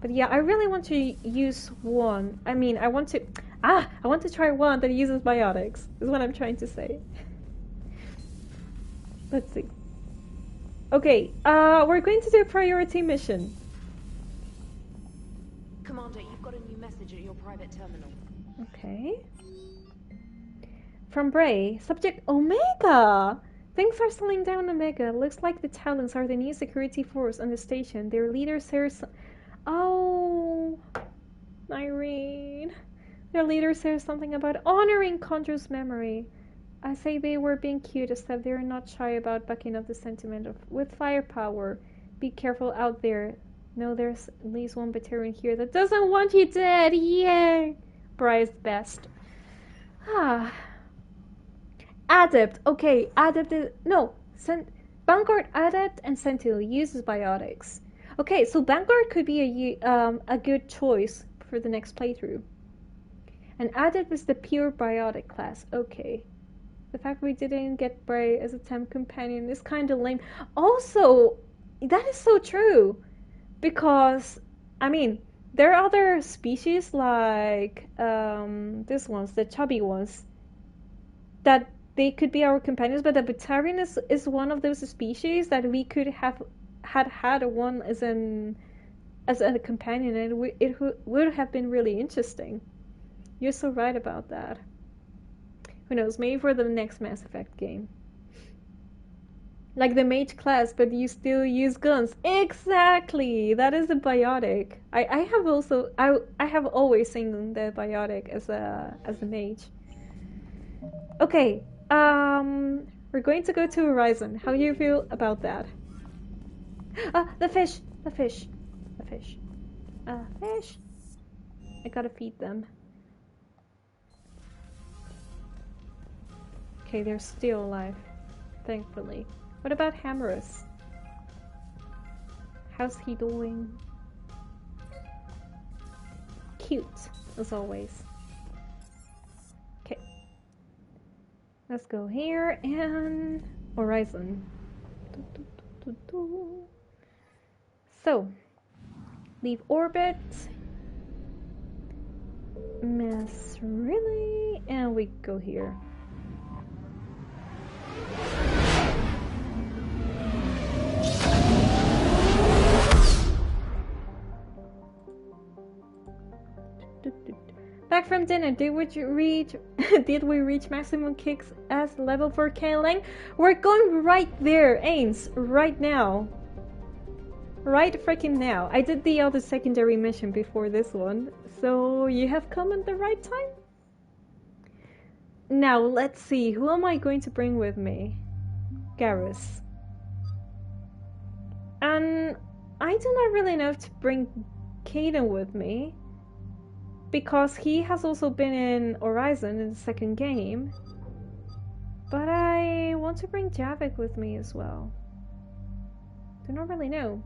But yeah, I really want to use one. I mean, I want to try one that uses biotics. Is what I'm trying to say. Let's see. Okay, we're going to do a priority mission. Commander, you've got a new message at your private terminal. Okay. From Bray, subject Omega! Thanks for slowing down, Omega. Looks like the Talons are the new security force on the station. Their leader says... Oh... Irene... Their leader says something about honoring Conjure's memory. I say they were being cute, except they're not shy about backing up the sentiment of with firepower. Be careful out there. No, there's at least one veteran here that doesn't want you dead. Yay! Bry's best. Ah. Adept. Okay, Adept is... No. Vanguard Adept and Sentinel uses biotics. Okay, so Vanguard could be a good choice for the next playthrough. And Adept is the pure biotic class. Okay. The fact we didn't get Bray as a temp companion is kind of lame. Also, that is so true. Because, I mean, there are other species like these ones, the chubby ones, that they could be our companions, but the Batarian is one of those species that we could have had one as a companion, and it would have been really interesting. You're so right about that. Who knows, maybe for the next Mass Effect game. Like the mage class, but you still use guns. Exactly! That is a biotic. I have always seen the biotic as a mage. Okay, we're going to go to Horizon. How do you feel about that? The fish! The fish! The fish. Fish! I gotta feed them. Okay, they're still alive, thankfully. What about Hammerus? How's he doing? Cute, as always. Okay. Let's go here and Horizon. So, leave orbit. Miss really? And we go here. Back from dinner, did we reach maximum kicks as level 4 Kaling? We're going right there, Ains, right now. Right freaking now. I did the other secondary mission before this one, so you have come at the right time. Now, let's see, who am I going to bring with me? Garrus. And I do not really know if to bring Caden with me, because he has also been in Horizon in the second game. But I want to bring Javik with me as well. Do not really know.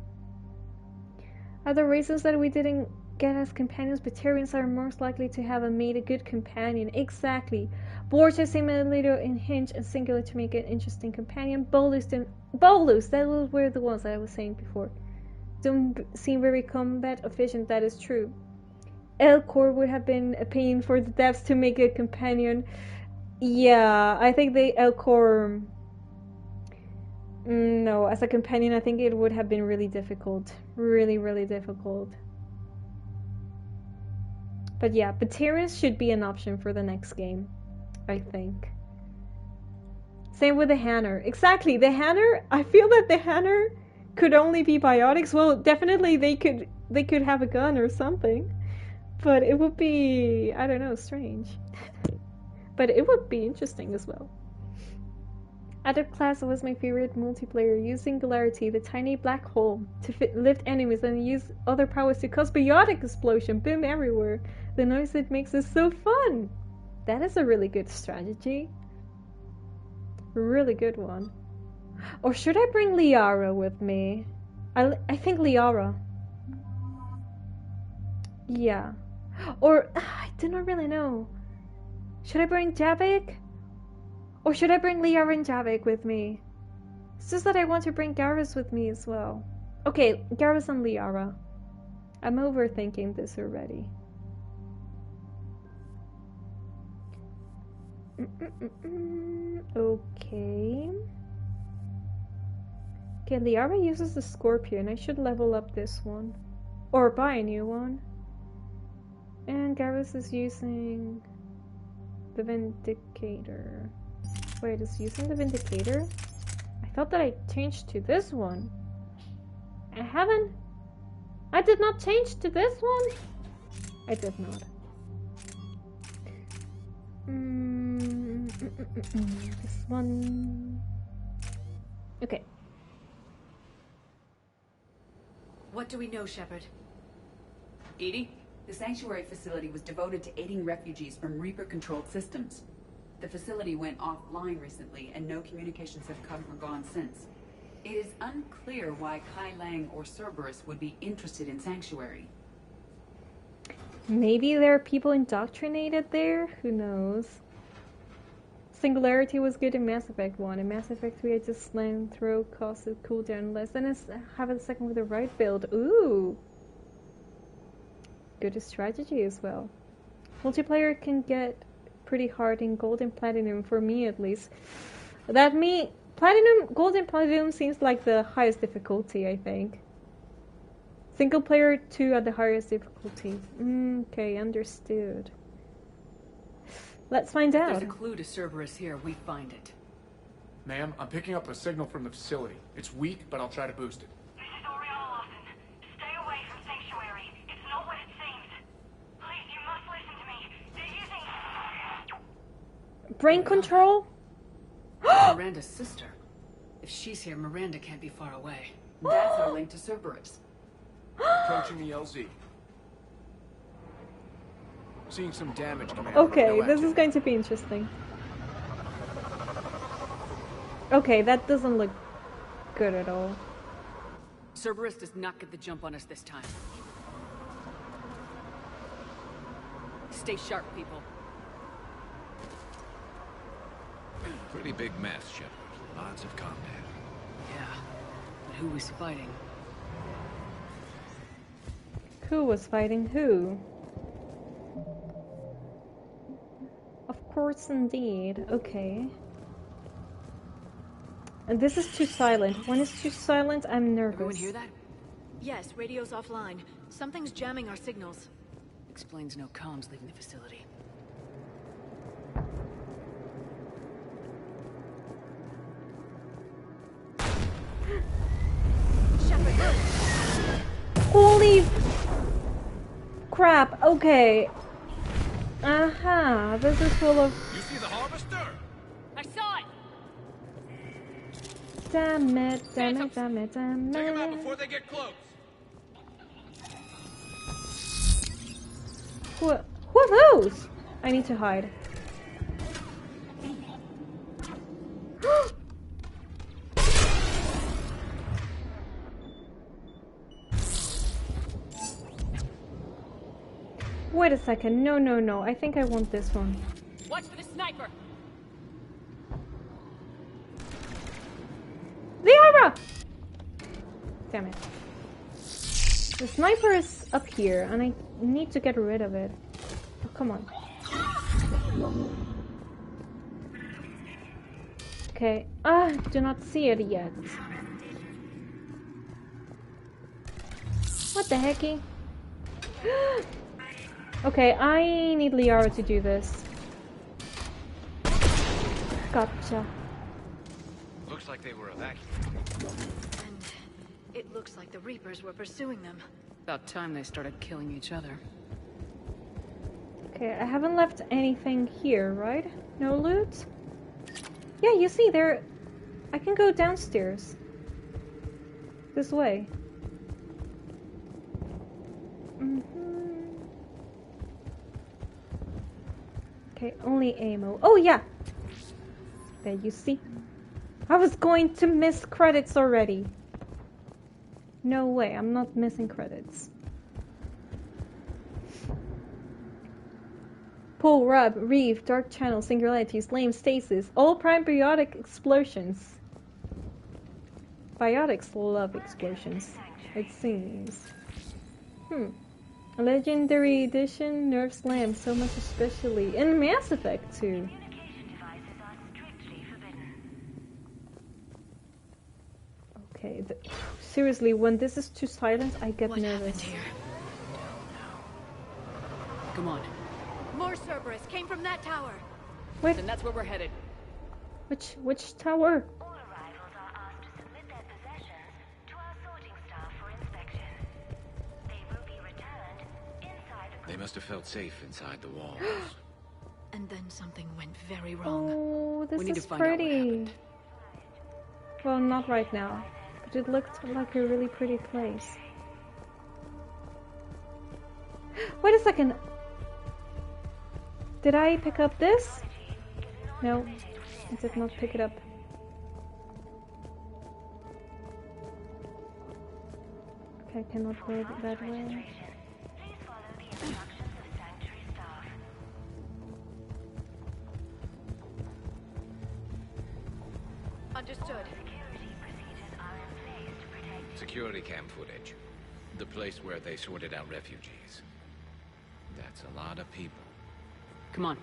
Other reasons that we didn't get as companions, Batarians are most likely to have made a good companion. Exactly. Borgia seem a little unhinged and singular to make an interesting companion. Bolus, that were the ones that I was saying before. Don't seem very combat efficient, that is true. Elcor would have been a pain for the devs to make a companion. Yeah, I think the Elcor... No, as a companion, I think it would have been really difficult. Really, really difficult. But yeah, Batarians should be an option for the next game, I think. Same with the Hanner. Exactly, the Hanner, I feel that the Hanner could only be biotics. Well, definitely they could have a gun or something. But it would be, I don't know, strange. But it would be interesting as well. Adept class was my favorite multiplayer. Use Singularity, the tiny black hole, to lift enemies and use other powers to cause biotic explosion. Boom everywhere. The noise it makes is so fun. That is a really good strategy. Really good one. Or should I bring Liara with me? I think Liara. Yeah. Or, I do not really know. Should I bring Javik? Or should I bring Liara and Javik with me? It's just that I want to bring Garrus with me as well. Okay, Garrus and Liara. I'm overthinking this already. Okay. Okay, Liara uses the Scorpion. I should level up this one. Or buy a new one. And Garrus is using the Vindicator. Wait, is using the Vindicator? I thought that I changed to this one. I haven't. I did not change to this one? I did not. This one. Okay. What do we know, Shepard? EDI? The Sanctuary facility was devoted to aiding refugees from Reaper-controlled systems. The facility went offline recently, and no communications have come or gone since. It is unclear why Kai Lang or Cerberus would be interested in Sanctuary. Maybe there are people indoctrinated there? Who knows? Singularity was good in Mass Effect 1. In Mass Effect 3, I just slammed throw, cost it cooldown less, and have a second with the right build. Ooh! Good strategy as well. Multiplayer can get pretty hard in Gold and Platinum, for me at least. Gold and Platinum seems like the highest difficulty, I think. Single player 2 at the highest difficulty. Okay, understood. Let's find out. If there's a clue to Cerberus here, we find it. Ma'am, I'm picking up a signal from the facility. It's weak, but I'll try to boost it. This is Oriana Lawson. Stay away from Sanctuary. It's not what it seems. Please, you must listen to me. They're using... Brain control? Miranda's sister. If she's here, Miranda can't be far away. That's our link to Cerberus. Approaching the LZ. Seeing some damage, Commander. Okay, this is going to be interesting. Okay, that doesn't look good at all. Cerberus does not get the jump on us this time. Stay sharp, people. Pretty big mess, Shepard. Lots of combat. Yeah, but who was fighting? Who was fighting who? Of course, indeed. Okay. And this is too silent. When it's too silent, I'm nervous. Everyone hear that? Yes, radio's offline. Something's jamming our signals. Explains no comms leaving the facility. Shepard! Holy crap, okay. This is full of... You see the harvester? I saw it! Damn it, damn it, damn it, damn it. Take them out before they get close. Who are those? I need to hide. Wait a second. No, no, no. I think I want this one. Watch for the sniper! Liara! Damn it. The sniper is up here, and I need to get rid of it. Oh, come on. Okay. Do not see it yet. What the hecky? Okay, I need Liara to do this. Gotcha. Looks like they were evacuated. And it looks like the Reapers were pursuing them. About time they started killing each other. Okay, I haven't left anything here, right? No loot? Yeah, you see, there... I can go downstairs. This way. Okay, only ammo. Oh, yeah! There, you see? I was going to miss credits already. No way, I'm not missing credits. Pull, rub, reef, dark channel, singularities, lame stasis, all prime biotic explosions. Biotics love explosions, it seems. A legendary edition, nerve slam, so much especially. In Mass Effect 2. Okay, seriously, when this is too silent, I get nervous. Here? Come on. More Cerberus came from that tower. Wait. Then that's where we're headed. Which tower? All arrivals are asked to submit their possessions to our sorting staff for inspection. They will be returned inside the... They must have felt safe inside the walls. And then something went very wrong. Oh, this We need is to find out what pretty. happened. Well, not right now. But it looked like a really pretty place. Wait a second. Did I pick up this? No, I did not pick it up. I cannot go that way. Understood. Security cam footage. The place where they sorted out refugees. That's a lot of people. Come on,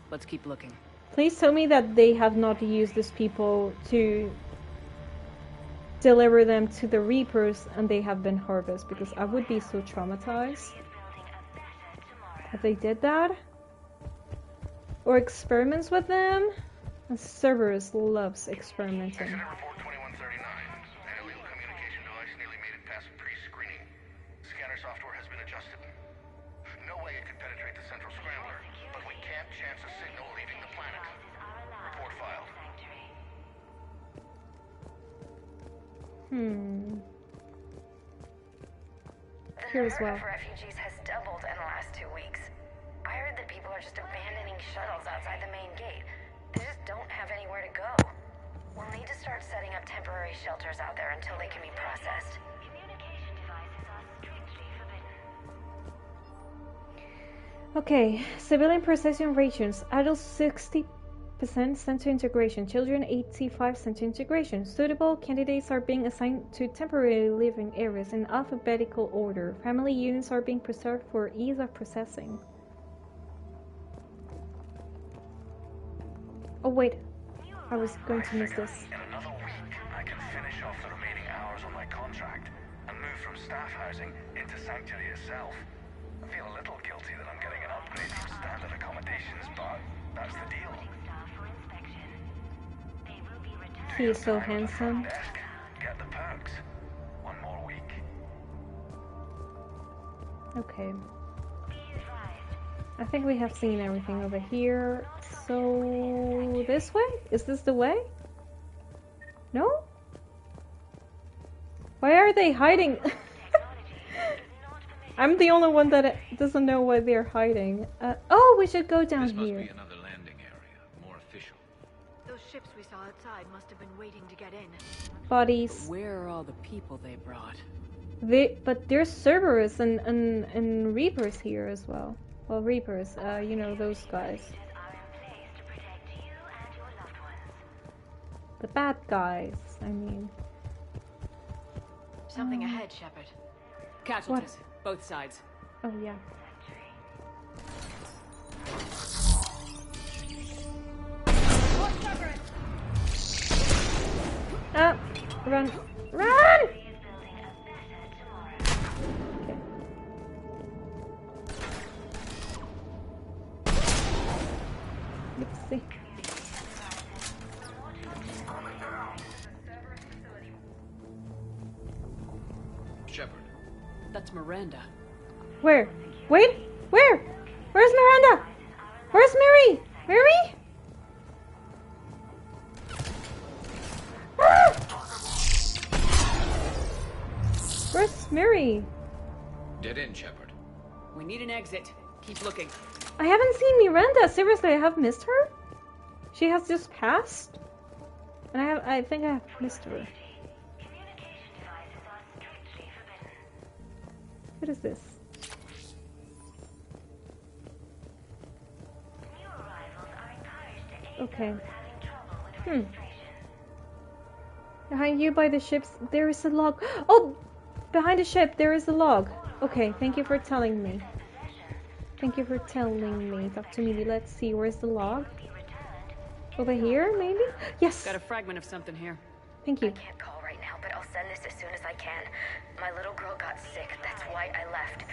let's keep looking. Please tell me that they have not used these people to deliver them to the Reapers and they have been harvested, because I would be so traumatized if they did that. Or experiments with them. And Cerberus loves experimenting. Report 2139. An illegal communication device nearly made it past pre-screening. Scanner software has been adjusted. No way it could penetrate the central scrambler, but we can't chance a signal leaving the planet. Report filed. Here as well. The number of refugees has doubled in the last 2 weeks. I heard that people are just abandoning shuttles outside the main gate. They just don't have anywhere to go. We'll need to start setting up temporary shelters out there until they can be processed. Communication devices are strictly forbidden. Okay, civilian processing rations. Adults 60% sent to integration, children 85% sent to integration. Suitable candidates are being assigned to temporary living areas in alphabetical order. Family units are being preserved for ease of processing. Oh wait, I was going to miss this. In another week, I can finish off the remaining hours on my contract and move from staff housing into Sanctuary itself. I feel a little guilty that I'm getting an upgrade from standard accommodations, but that's the deal. He is so handsome. Get the perks. One more week. Okay. I think we have seen everything over here. So this way? Is this the way? No? Why are they hiding? I'm the only one that doesn't know why they're hiding. Oh, we should go down This must here. be another landing area, more official. Those ships we saw outside must have been waiting to get in. Bodies. But where are all the people they brought? But there's Cerberus and Reapers here as well. Well, Reapers, you know, those guys. The bad guys, I mean. Something ahead, Shepard. Casualties, both sides. Oh, yeah. Ah! Run! Run! Okay. Let's see. Shepard. That's Miranda. Where? Wait! Where? Where's Miranda? Where's Mary? Mary? Ah! Where's Mary? Dead end, Shepard. We need an exit. Keep looking. I haven't seen Miranda. Seriously, I have missed her? She has just passed? And I think I have missed her. What is this? Okay. Behind you by the ships, there is a log. Oh! Behind the ship, there is a log. Okay, thank you for telling me. Thank you for telling me. Talk to me. Let's see, where's the log? Over here, maybe? Yes! Got a fragment of something here. Thank you. I can't call right now, but I'll send this as soon as I can. My little girl got sick, that's why I left.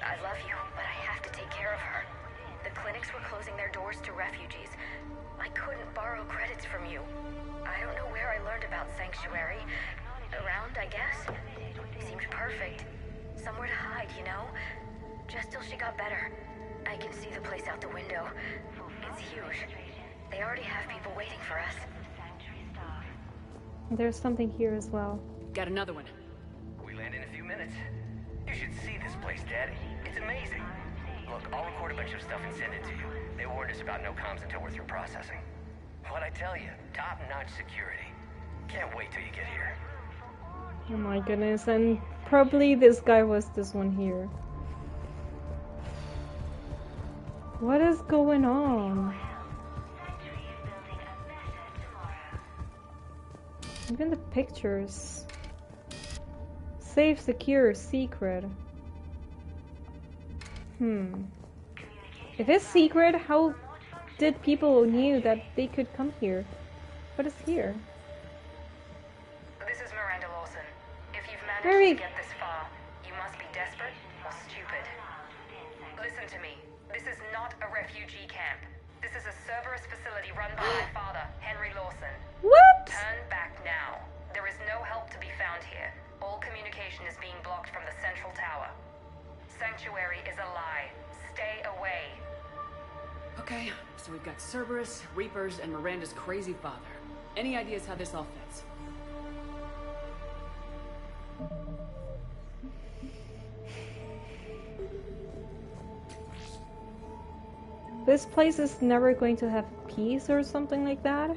I love you, but I have to take care of her. The clinics were closing their doors to refugees. I couldn't borrow credits from you. I don't know where I learned about Sanctuary. Around, I guess. Seemed perfect. Somewhere to hide, you know? Just till she got better. I can see the place out the window. It's huge. They already have people waiting for us. There's something here as well. Got another one. We land in a few minutes. You should see this place, Daddy. It's amazing. Look, I'll record a bunch of stuff and send it to you. They warned us about no comms until we're through processing. What'd I tell you? Top-notch security. Can't wait till you get here. Oh my goodness, and probably this guy was this one here. What is going on? Even the pictures. Safe, secure, secret. If it's secret, how did people knew that they could come here? What is here? This is Miranda Lawson. If you've managed to get this far, you must be desperate or stupid. Listen to me. This is not a refugee camp. This is a Cerberus facility run by my father, Henry Lawson. What? Turn back now. There is no help to be found here. All communication is being blocked from the central tower. Sanctuary is a lie. Stay away. Okay, so we've got Cerberus, Reapers, and Miranda's crazy father. Any ideas how this all fits? This place is never going to have peace or something like that?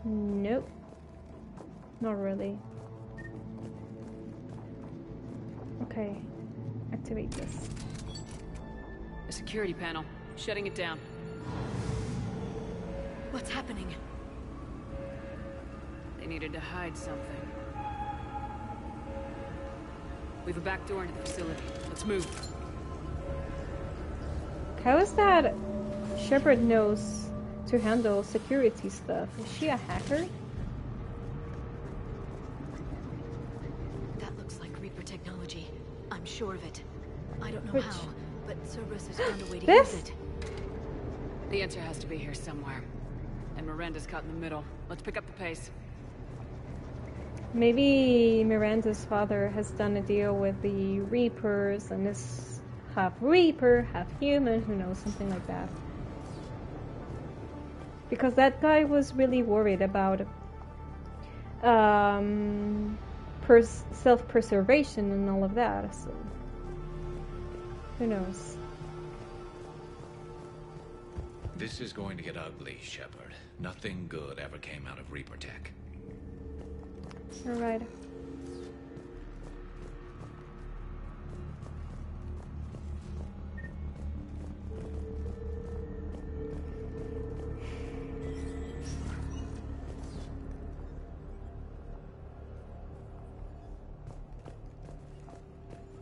Nope. Not really. Okay. Activate this. A security panel. Shutting it down. What's happening? They needed to hide something. We've a back door into the facility. Let's move. How is that Shepard knows to handle security stuff? Is she a hacker? That looks like Reaper technology. I'm sure of it. I don't know how, but Cerberus has found a way to use it. The answer has to be here somewhere. And Miranda's caught in the middle. Let's pick up the pace. Maybe Miranda's father has done a deal with the Reapers and is half Reaper, half human, who knows, something like that. Because that guy was really worried about self-preservation and all of that, so who knows. This is going to get ugly, Shepard. Nothing good ever came out of Reaper tech. Alright.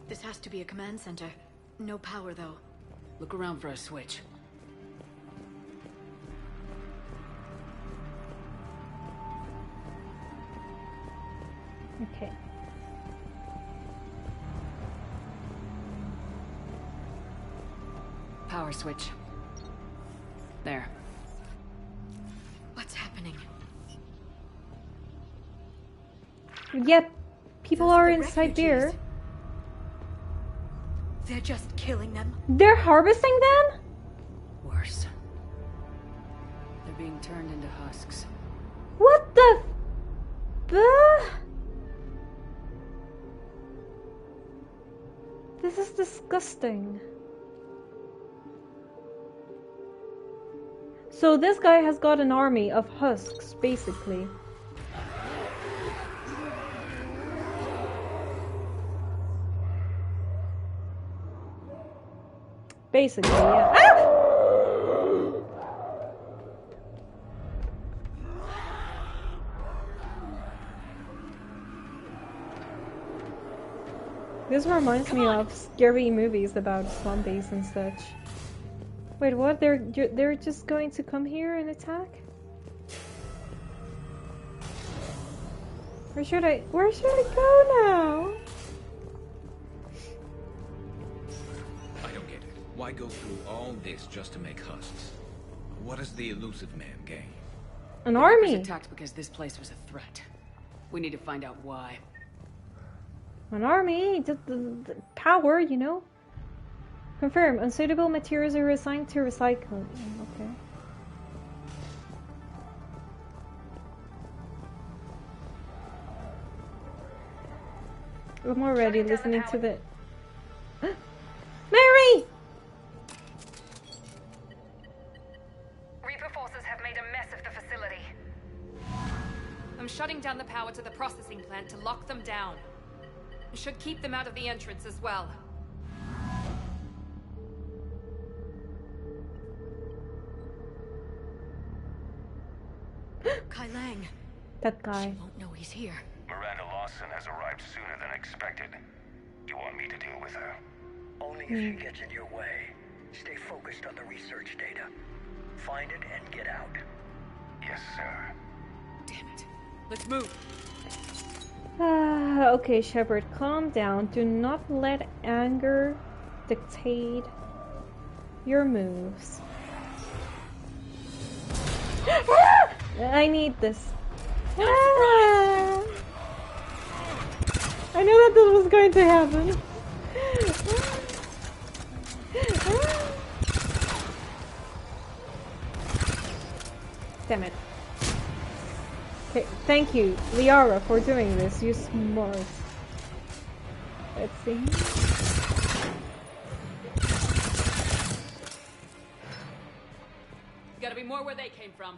This has to be a command center. No power, though. Look around for a switch. Okay. Power switch. There. What's happening? Yep. People are inside there. They're just killing them. They're harvesting them? Worse. They're being turned into husks. What the? This is disgusting. So this guy has got an army of husks, basically. Basically, yeah. Ah! This reminds me of scary movies about zombies and such. Wait, what? They're just going to come here and attack? Where should I go now? I don't get it. Why go through all this just to make husks? What does the elusive man gain? An army. Attacked because this place was a threat. We need to find out why. An army, the power, you know. Confirm. Unsuitable materials are assigned to recycling. Okay. I'm already listening to the... Mary! Reaper forces have made a mess of the facility. I'm shutting down the power to the processing plant to lock them down. It should keep them out of the entrance as well. Kai Lang. That guy. She won't know he's here. Miranda Lawson has arrived sooner than expected. You want me to deal with her? Only if she gets in your way. Stay focused on the research data. Find it and get out. Yes, sir. Damn it. Let's move. Okay, Shepard, calm down. Do not let anger dictate your moves. I need this. I knew that this was going to happen. Damn it. Okay, thank you, Liara, for doing this. You smart. Let's see. Gotta be more where they came from.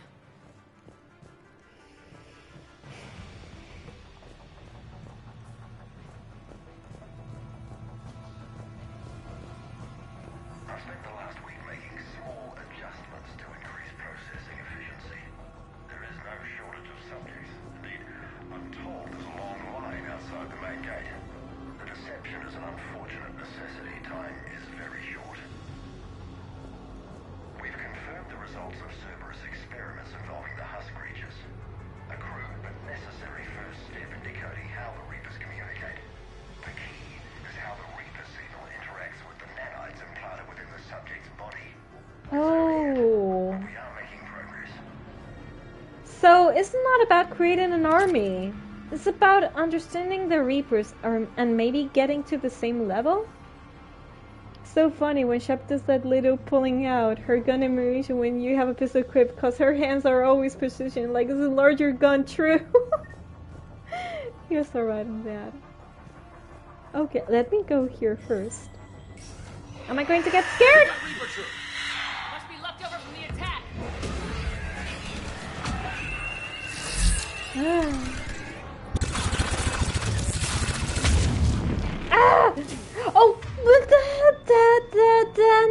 I've spent the last week making small adjustments to increase processing efficiency. There is no shortage of subjects. Indeed, I'm told there's a long line outside the main gate. The deception is an unfortunate necessity. Time is very short. We've confirmed the results of Cerberus experiments involving the husk creatures. A crude but necessary first step in decoding how the Reapers communicate. The key is how the Reaper signal interacts with the nanites implanted within the subject's body. Oh. We are making progress. So it's not about creating an army. It's about understanding the Reapers and maybe getting to the same level? So funny when Shep does that little pulling out her gun animation when you have a pistol equipped, because her hands are always positioned like it's a larger gun. True. You're so right on that. Okay, let me go here first. Am I going to get scared? Must be left over from the attack. Ah! Oh, but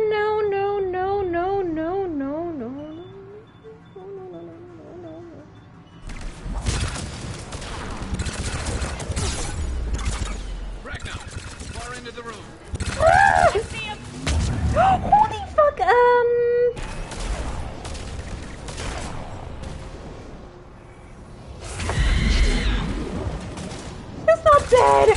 no, no, no, no, no, no, no. Ragnar, far into the room. Holy fuck, He's not dead!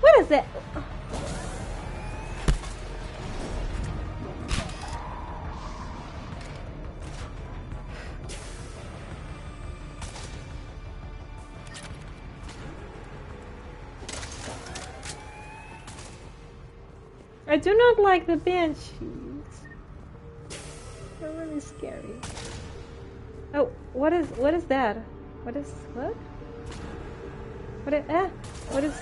What is it? I do not like the banshees. They're really scary. Oh, what is that? What? What is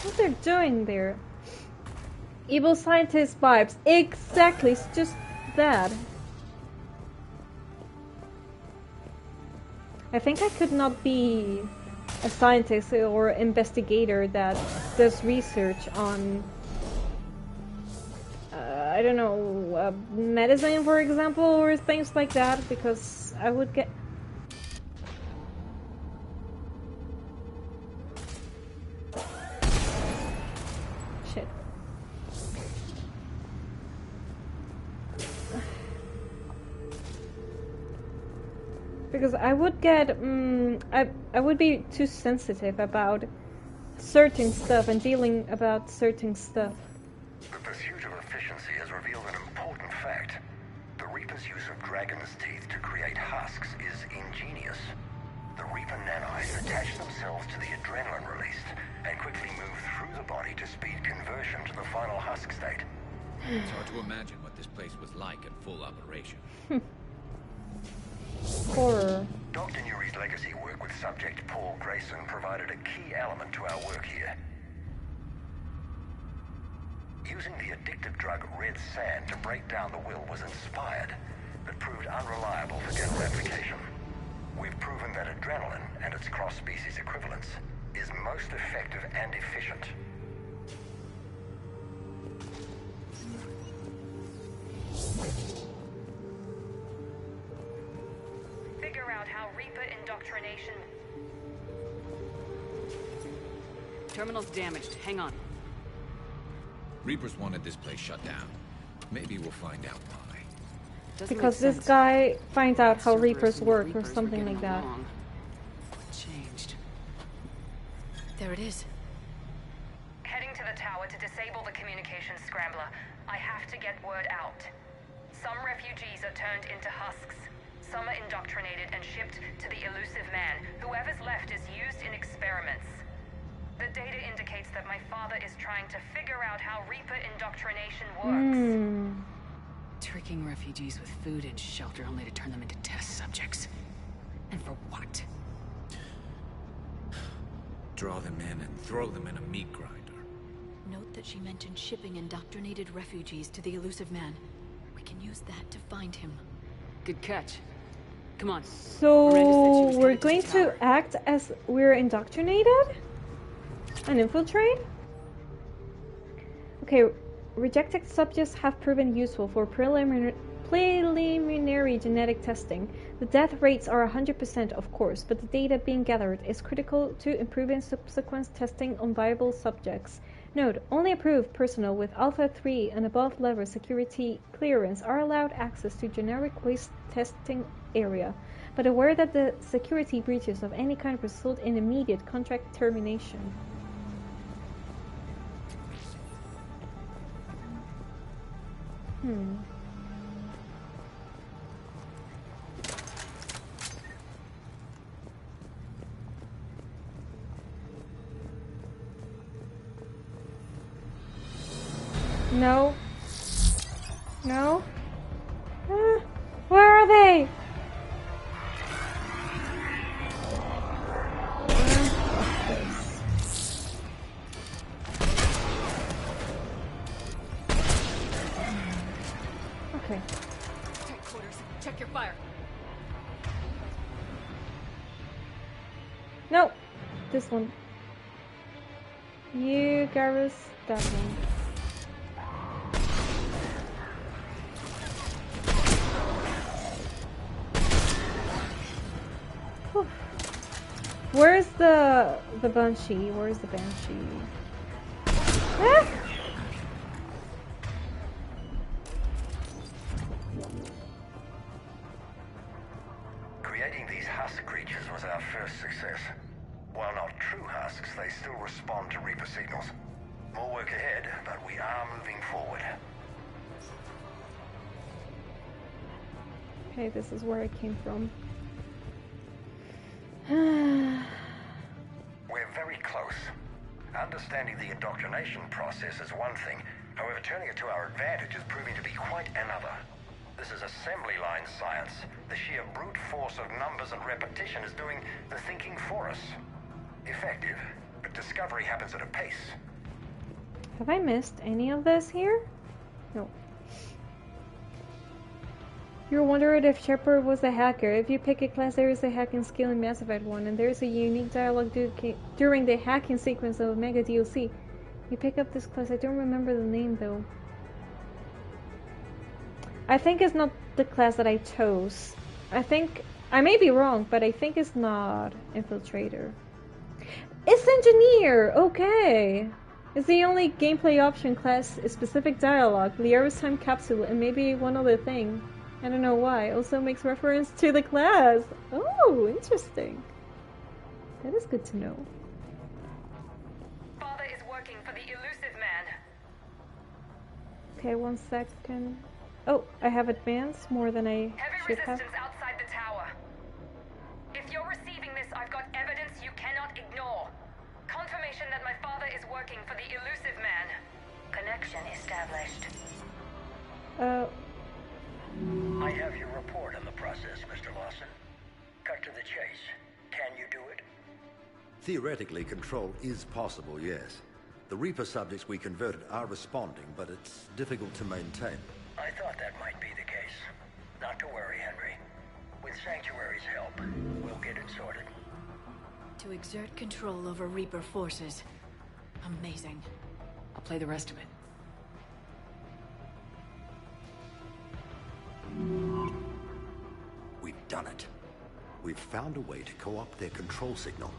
what they're doing there? Evil scientist vibes. Exactly, it's just that. I think I could not be a scientist or investigator that does research on I don't know, medicine, for example, or things like that, because I would get... Shit. Because I would get, I would be too sensitive about certain stuff and dealing about certain stuff. The pursuit of efficiency has revealed an important fact. The Reaper's use of dragon's teeth to create husks is ingenious. The Reaper nanites attach themselves to the adrenaline released and quickly move through the body to speed conversion to the final husk state. It's hard to imagine what this place was like in full operation. Horror. Dr. Newry's legacy work with subject Paul Grayson provided a key element to our work here. Using the addictive drug red sand to break down the will was inspired, but proved unreliable for gen replication. We've proven that adrenaline and its cross-species equivalence is most effective and efficient. Figure out how Reaper indoctrination... Terminal's damaged. Hang on. Reapers wanted this place shut down. Maybe we'll find out why. Because this guy finds out how Reapers work or something like that. Changed. There it is. Heading to the tower to disable the communications scrambler. I have to get word out. Some refugees are turned into husks. Some are indoctrinated and shipped to the elusive man. Whoever's left is used in experiments. The data indicates that my father is trying to figure out how Reaper indoctrination works. Tricking refugees with food and shelter only to turn them into test subjects. And for what? Draw them in and throw them in a meat grinder. Note that she mentioned shipping indoctrinated refugees to the elusive man. We can use that to find him. Good catch. Come on. So we're going to act as we're indoctrinated? And infiltrate? Okay, rejected subjects have proven useful for preliminary genetic testing. The death rates are 100%, of course, but the data being gathered is critical to improving subsequent testing on viable subjects. Note, only approved personnel with Alpha 3 and above level security clearance are allowed access to generic waste testing area, but aware that the security breaches of any kind result in immediate contract termination. No. No. Where are they? Okay. Tight quarters. Check your fire. No. This one. You, Garrus, that one. Where's the Banshee? Where's the Banshee? Ah! Creating these husk creatures was our first success. While not true husks, they still respond to Reaper signals. More work ahead, but we are moving forward. Okay, this is where I came from. We're very close. Understanding the indoctrination process is one thing. However, turning it to our advantage is proving to be quite another. This is assembly line science. The sheer brute force of numbers and repetition is doing the thinking for us. Effective, but discovery happens at a pace. Have I missed any of this here? No. You're wondering if Shepard was a hacker. If you pick a class, there is a hacking skill in Mass Effect 1, and there is a unique dialogue during the hacking sequence of Omega DLC. You pick up this class. I don't remember the name though. I think it's not the class that I chose. I think I may be wrong, but I think it's not Infiltrator. It's Engineer! Okay! It's the only gameplay option class, a specific dialogue, Liara's time capsule, and maybe one other thing. I don't know why. Also makes reference to the class. Oh, interesting. That is good to know. Father is working for the elusive man. Okay, 1 second. Oh, I have advanced more than I should have. Heavy resistance outside the tower. If you're receiving this, I've got evidence you cannot ignore. Confirmation that my father is working for the elusive man. Connection established. I have your report on the process, Mr. Lawson. Cut to the chase. Can you do it? Theoretically, control is possible, yes. The Reaper subjects we converted are responding, but it's difficult to maintain. I thought that might be the case. Not to worry, Henry. With Sanctuary's help, we'll get it sorted. To exert control over Reaper forces. Amazing. I'll play the rest of it. We've done it. We've found a way to co-opt their control signal.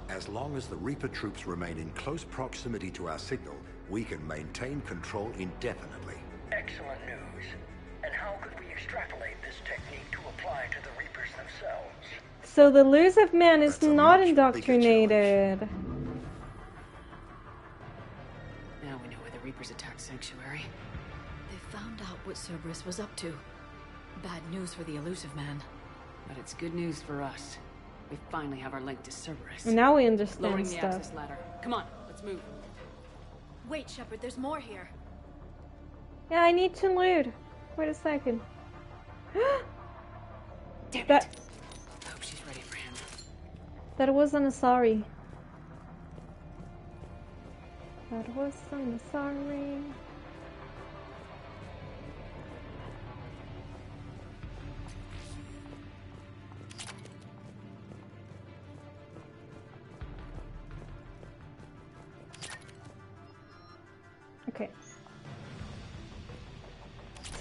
As long as the Reaper troops remain in close proximity to our signal, we can maintain control indefinitely. Excellent news. And how could we extrapolate this technique to apply to the Reapers themselves? So the elusive man is not indoctrinated. Now we know why the Reapers attacked Sanctuary. They found out what Cerberus was up to. Bad news for the elusive man. But it's good news for us. We finally have our link to Cerberus. And now we understand Lowering stuff. the access ladder. Come on, let's move. Wait, Shepard, there's more here. Yeah, I need to loot. Wait a second. Damn that. It. Hope she's ready for him. That wasn't a sorry. That wasn't a sorry. Okay.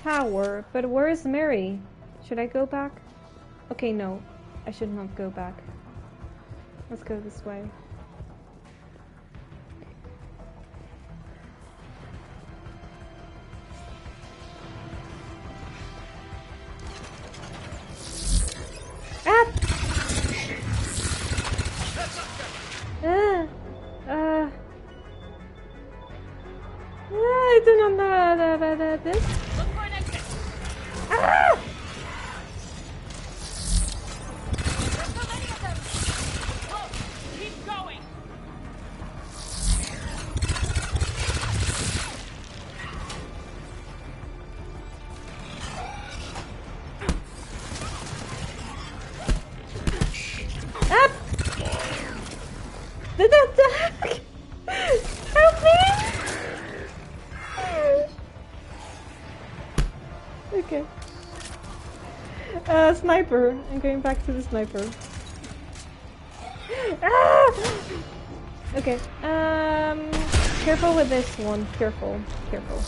Tower, but where is Mary? Should I go back? Okay, no. I should not go back. Let's go this way. Ah! I do not know about this. Look for an exit. Ah! There's so many of them. Oh, keep going. Up! Help me! Okay. Sniper. I'm going back to the sniper. Ah! Okay. Careful with this one. Careful. Careful.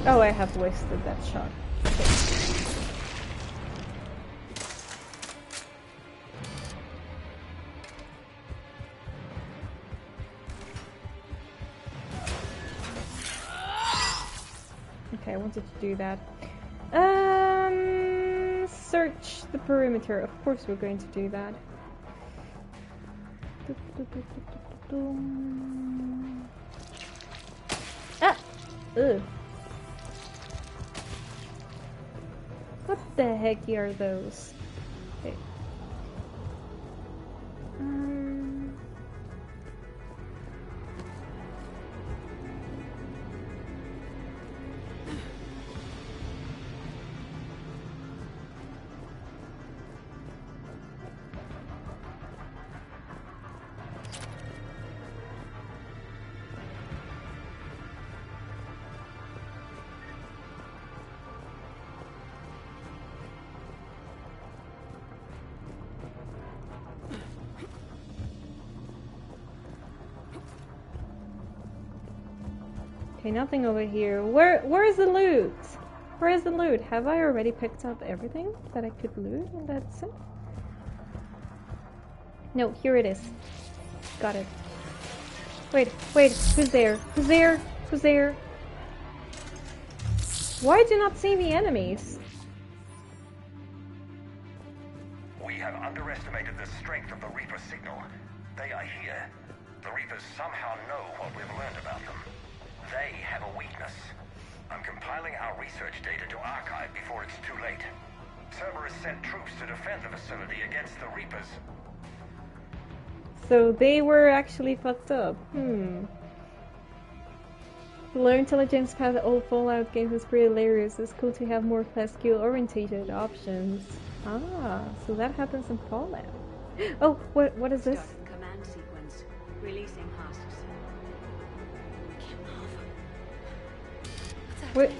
Oh, I have wasted that shot. Okay. Okay, I wanted to do that. Search the perimeter. Of course we're going to do that. Ah! Ugh. What the heck are those? Okay. Okay, nothing over here. Where is the loot? Where is the loot? Have I already picked up everything that I could loot and that's it? No, here it is. Got it. Wait, who's there? Who's there? Who's there? Why do you not see the enemies? We have underestimated the strength of the Reaper signal. They are here. The Reapers somehow know what we've learned about them. They have a weakness. I'm compiling our research data to archive before it's too late. Cerberus sent troops to defend the facility against the Reapers. So they were actually fucked up. The low intelligence path of old Fallout games is pretty hilarious. It's cool to have more class skill orientated options. Ah, so that happens in Fallout. Oh, what is this? Starting command sequence. Releasing hosts. Wait,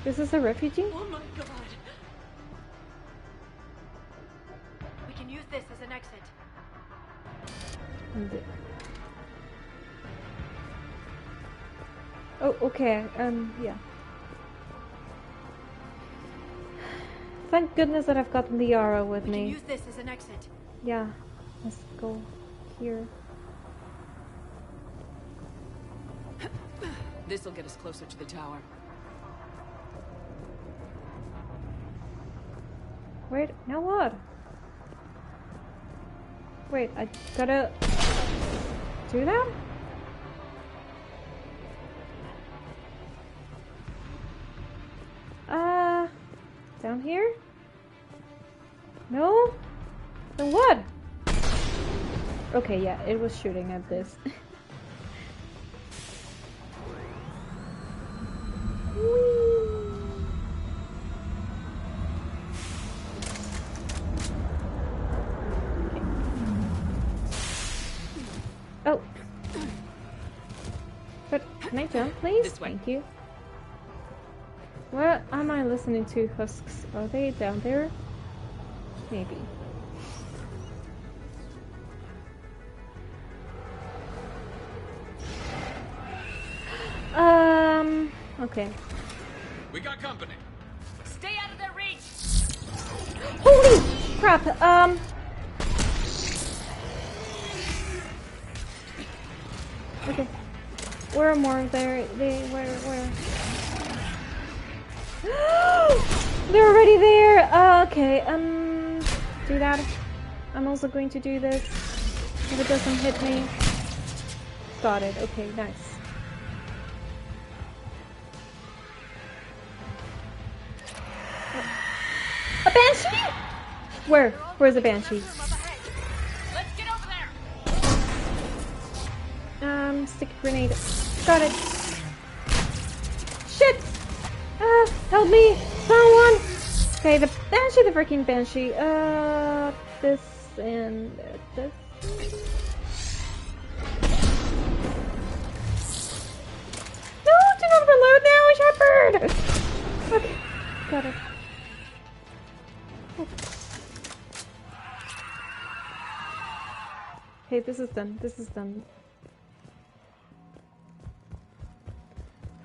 this is a refugee? Oh my god. We can use this as an exit. Oh, okay, yeah. Thank goodness that I've got Liara with me. We can use this as an exit. Yeah, let's go here. This'll get us closer to the tower. Wait, now what? Wait, I gotta do that? Down here? No? Then what? Okay, yeah, it was shooting at this. Oh. But can I jump, please? This way. Thank you. What am I listening to? Husks? Are they down there? Maybe. Okay. We got company. Stay out of their reach. Holy crap! Okay. Where are more there? Where? They're already there! Okay, do that. I'm also going to do this. If it doesn't hit me. Got it, okay, nice. A banshee? Where? Where's the banshee? Let's get over there. Stick grenade. Got it. Shit! Help me! Someone! Okay, the banshee, the freaking banshee. This and this. No, do not reload now, Shepard! Okay, got it. Okay, this is done. This is done.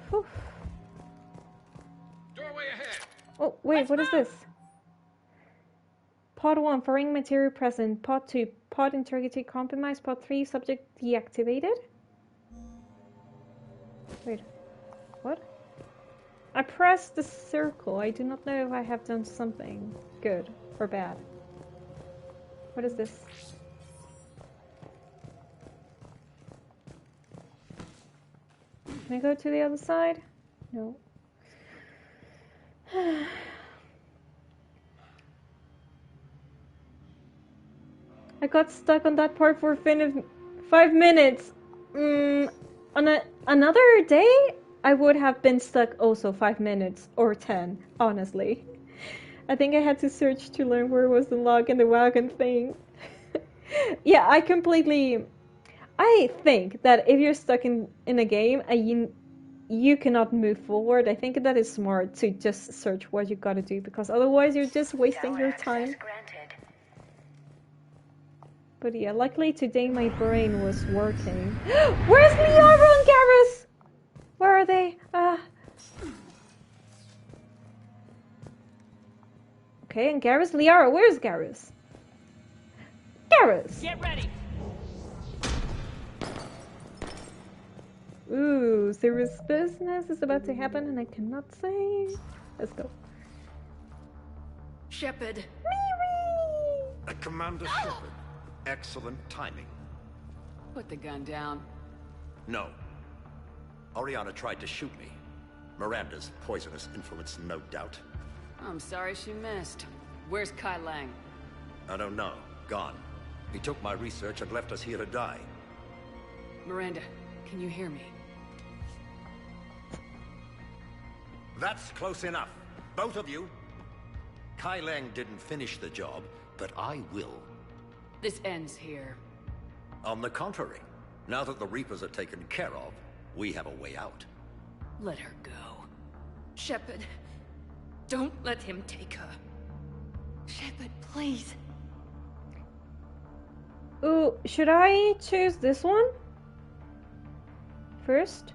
Whew. Doorway ahead. Oh, wait, what is this? Pod 1, foreign material present. Pod 2, pod integrity compromised. Pod 3, subject deactivated. Wait, what? I pressed the circle. I do not know if I have done something good or bad. What is this? Can I go to the other side? No. I got stuck on that part for 5 minutes. On another day, I would have been stuck also 5 minutes or 10, honestly. I think I had to search to learn where was the log and the wagon thing. Yeah, I think that if you're stuck in a game and you cannot move forward, I think that is smart to just search what you gotta do, because otherwise you're just wasting your time. But yeah, luckily today my brain was working. Where's Liara and Garrus? Where are they? Okay, and Garrus, Liara, where's Garrus? Garrus! Get ready. Ooh, serious business is about to happen and I cannot say. Let's go. Shepard. Commander Shepard. Excellent timing. Put the gun down. No. Oriana tried to shoot me. Miranda's poisonous influence, no doubt. I'm sorry she missed. Where's Kai Lang? I don't know. Gone. He took my research and left us here to die. Miranda, can you hear me? That's close enough. Both of you. Kai Leng didn't finish the job, but I will. This ends here. On the contrary, now that the Reapers are taken care of, we have a way out. Let her go. Shepard, don't let him take her. Shepard, please. Ooh, should I choose this one? First?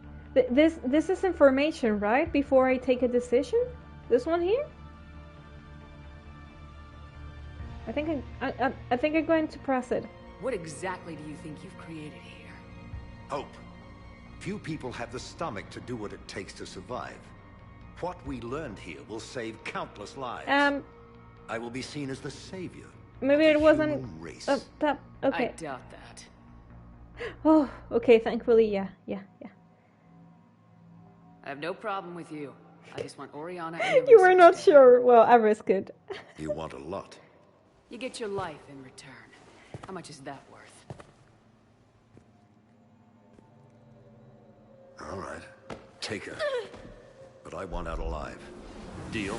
This is information, right? Before I take a decision? This one here? I think I'm going to press it. What exactly do you think you've created here? Hope. Few people have the stomach to do what it takes to survive. What we learned here will save countless lives. I will be seen as the savior. Maybe it wasn't race. that okay. I doubt that. Oh, okay, thankfully, yeah. I have no problem with you. I just want Oriana. You were not sure. Well, I risk it. You want a lot. You get your life in return. How much is that worth? All right, take her. But I want out alive. Deal?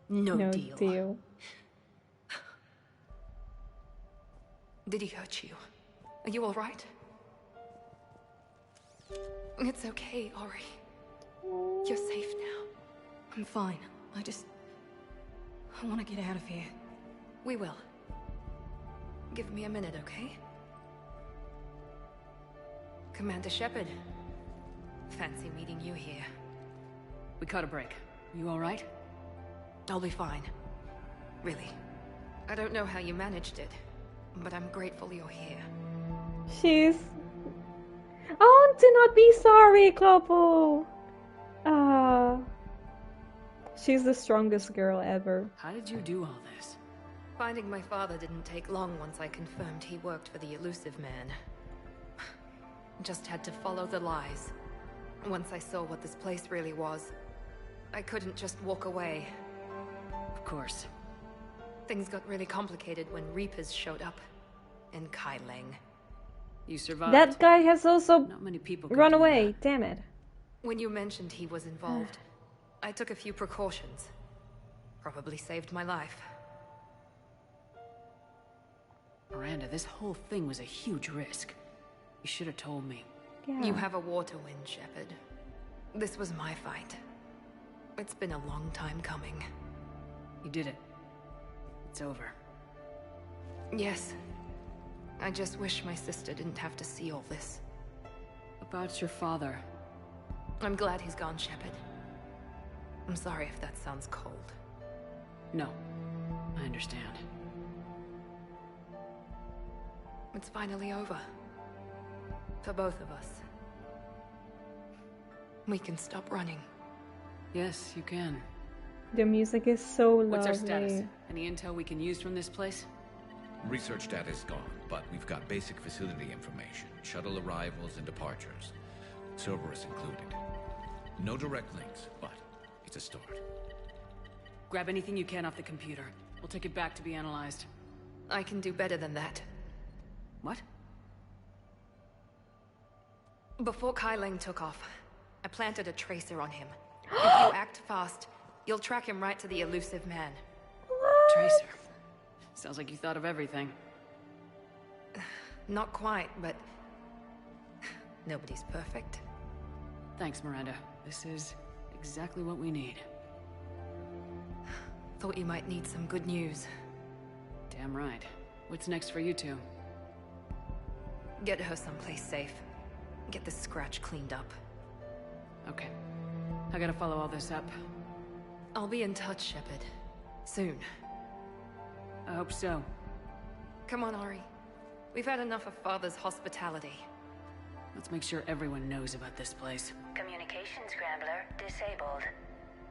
No deal. Did he hurt you? Are you all right? It's okay, Ori. You're safe now. I'm fine. I want to get out of here. We will. Give me a minute, okay? Commander Shepard. Fancy meeting you here. We caught a break. You all right? I'll be fine. Really. I don't know how you managed it, but I'm grateful you're here. She's... Oh, do not be sorry, Clopo! She's the strongest girl ever. How did you do all this? Finding my father didn't take long once I confirmed he worked for the Elusive Man. Just had to follow the lies. Once I saw what this place really was, I couldn't just walk away. Of course. Things got really complicated when Reapers showed up. And Kai Leng. You survived. That guy has also Not many people run away. Damn it. When you mentioned he was involved, I took a few precautions. Probably saved my life. Miranda, this whole thing was a huge risk. You should have told me. Yeah. You have a war to win, Shepard. This was my fight. It's been a long time coming. You did it. It's over. Yes. I just wish my sister didn't have to see all this. About your father. I'm glad he's gone, Shepard. I'm sorry if that sounds cold. No. I understand. It's finally over. For both of us. We can stop running. Yes, you can. The music is so lovely. What's our status? Any intel we can use from this place? Research data is gone, but we've got basic facility information, shuttle arrivals and departures, Cerberus included. No direct links, but it's a start. Grab anything you can off the computer. We'll take it back to be analyzed. I can do better than that. What? Before Kai Leng took off, I planted a tracer on him. If you act fast, you'll track him right to the Elusive Man. What? Tracer. Sounds like you thought of everything. Not quite, but... nobody's perfect. Thanks, Miranda. This is exactly what we need. Thought you might need some good news. Damn right. What's next for you two? Get her someplace safe. Get this scratch cleaned up. Okay. I gotta follow all this up. I'll be in touch, Shepard. Soon. I hope so. Come on, Ori. We've had enough of Father's hospitality. Let's make sure everyone knows about this place. Communication scrambler disabled.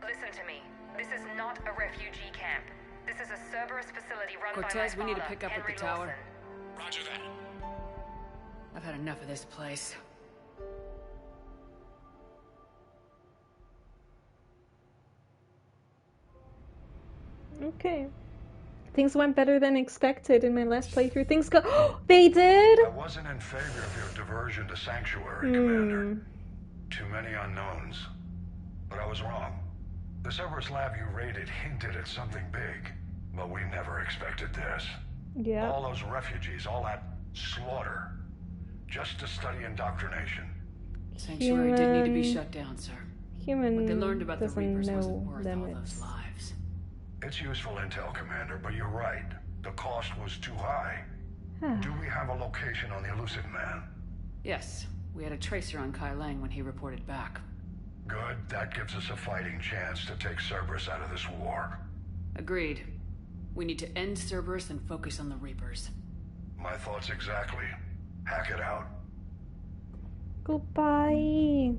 Listen to me. This is not a refugee camp. This is a Cerberus facility run Cortez, by my father, we need to pick up Henry at the tower. Lawson. Roger that. I've had enough of this place. Okay. Things went better than expected in my last playthrough. Things go. They did. I wasn't in favor of your diversion to Sanctuary, Commander. Too many unknowns. But I was wrong. The Cerberus lab you raided hinted at something big, but we never expected this. Yeah. All those refugees, all that slaughter, just to study indoctrination. Sanctuary did need to be shut down, sir. Human What they learned about the doesn't Reapers wasn't know worth all those lives. It's useful intel, Commander, but you're right. The cost was too high. Do we have a location on the elusive man? Yes, we had a tracer on Kai Lang when he reported back. Good, that gives us a fighting chance to take Cerberus out of this war. Agreed. We need to end Cerberus and focus on the Reapers. My thoughts exactly. Hack it out. Goodbye.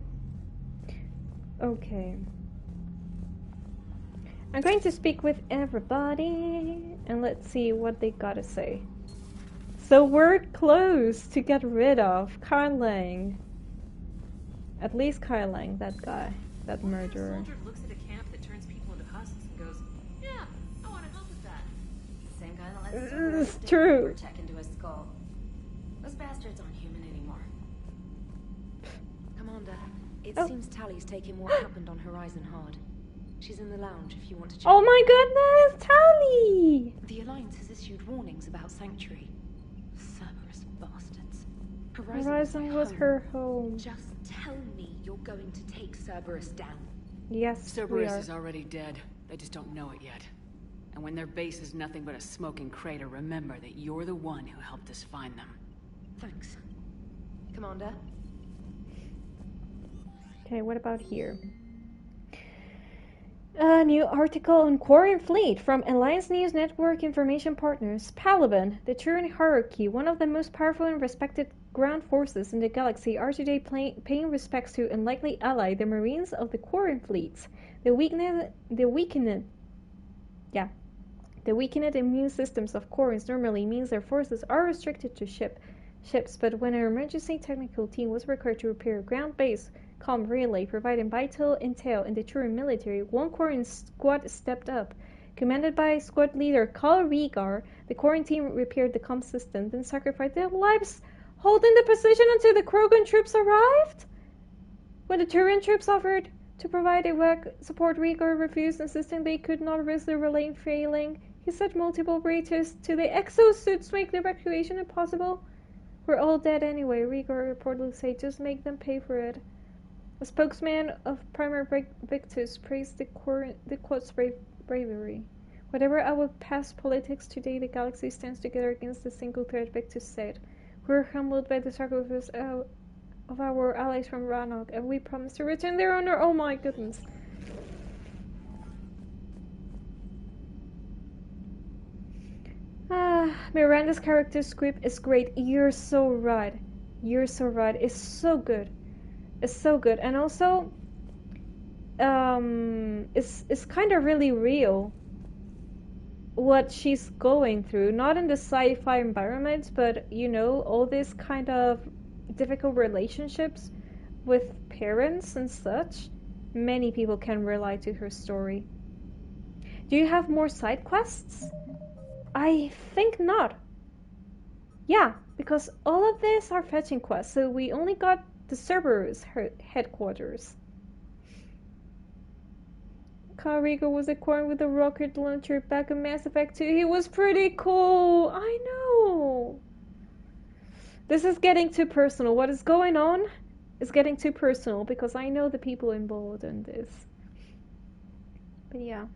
Okay. I'm going to speak with everybody and let's see what they gotta say. So we're close to get rid of Kai Lang. At least Kai Lang, that guy, that murderer. Soldier looks at a camp that turns people into husks and goes, "Yeah, I want to help with that." Same guy that lets Cerberus It's true. check into his skull. Those bastards aren't human anymore. Commander, it seems Tally's taking what happened on Horizon hard. She's in the lounge if you want to check. Oh my goodness, Tally! The Alliance has issued warnings about Sanctuary. Cerberus bastards. Horizon was her home. Just tell me you're going to take Cerberus down. Yes, Cerberus we are. is already dead. They just don't know it yet. And when their base is nothing but a smoking crater, remember that you're the one who helped us find them. Thanks. Commander? Okay, what about here? A new article on Quarian Fleet from Alliance News Network Information Partners. Paragon, the Turan hierarchy, one of the most powerful and respected ground forces in the galaxy, are today paying respects to unlikely ally, the Marines of the Quarian Fleet. The weakened immune systems of Quarians normally means their forces are restricted to ships, but when an emergency technical team was required to repair a ground-based comm relay providing vital intel in the Turan military, one Quarian squad stepped up. Commanded by squad leader Kal Rhaegar, the Quarian team repaired the comm system, then sacrificed their lives, holding the position until the Krogan troops arrived. When the Turan troops offered to provide evac support, Rhaegar refused, insisting they could not risk the relay failing. He set multiple breaches to the exosuits to make the evacuation impossible. We're all dead anyway, Rhaegar reportedly said. Just make them pay for it. A spokesman of Primary Victus praised the Quad's bravery. Whatever our past politics, today the galaxy stands together against the single threat, Victus said. We're humbled by the sacrifice of our allies from Rannoch, and we promise to return their honor. Oh my goodness. Miranda's character script is great. You're so right. You're so right. It's so good. It's so good. And also, it's kind of really real what she's going through. Not in the sci-fi environment, but, you know, all these kind of difficult relationships with parents and such. Many people can relate to her story. Do you have more side quests? I think not. Yeah, because all of these are fetching quests, so we only got the Cerberus headquarters. Kal Rhaegar was acquired with a rocket launcher back in Mass Effect 2. He was pretty cool. I know. This is getting too personal. What is going on is getting too personal because I know the people involved in this. But yeah,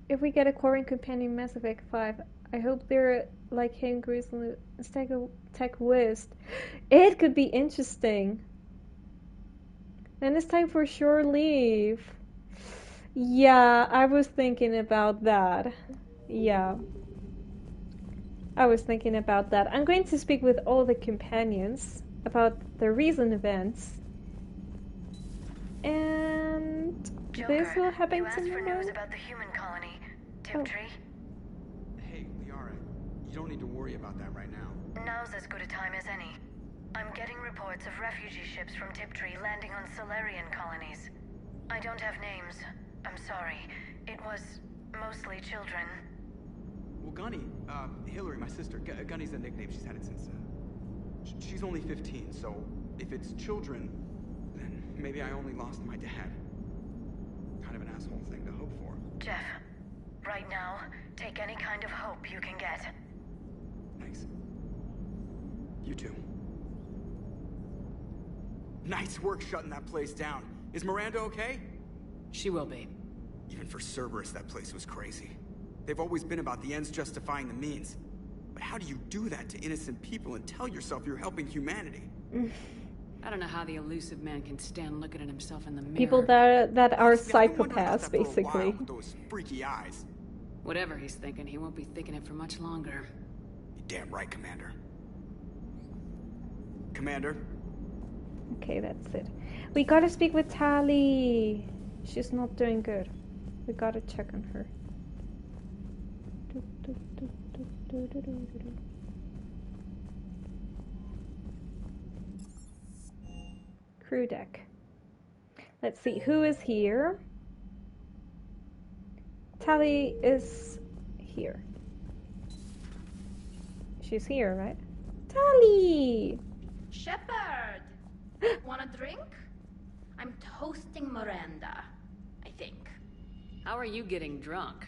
if we get a Quarian companion in Mass Effect 5, I hope they're like him, Grizzly, Tech West. It could be interesting. Then it's time for shore leave. Yeah, I was thinking about that. Yeah. I was thinking about that. I'm going to speak with all the companions about the recent events. And Joker, this will happen you asked for tomorrow. news about the human colony, Tiptree. Hey, Liara, you don't need to worry about that right now. Now's as good a time as any. I'm getting reports of refugee ships from Tiptree landing on Solarian colonies. I don't have names. I'm sorry. It was mostly children. Well, Gunny, Hillary, my sister, Gunny's a nickname. She's had it since, she's only 15, so if it's children, then maybe I only lost my dad. Kind of an asshole thing to hope for. Jeff, right now, take any kind of hope you can get. Thanks. You too. Nice work shutting that place down. Is Miranda okay? She will be. Even for Cerberus, that place was crazy. They've always been about the ends justifying the means. But how do you do that to innocent people and tell yourself you're helping humanity? I don't know how the elusive man can stand looking at himself in the mirror. People that are psychopaths, basically. With those freaky eyes. Whatever he's thinking, he won't be thinking it for much longer. You're damn right, Commander. Commander? Okay, that's it. We gotta speak with Tali. She's not doing good. We gotta check on her. Crew deck. Let's see, who is here? Tali is here. She's here, right? Tali! Shepard! Want a drink? I'm toasting Miranda, I think. How are you getting drunk?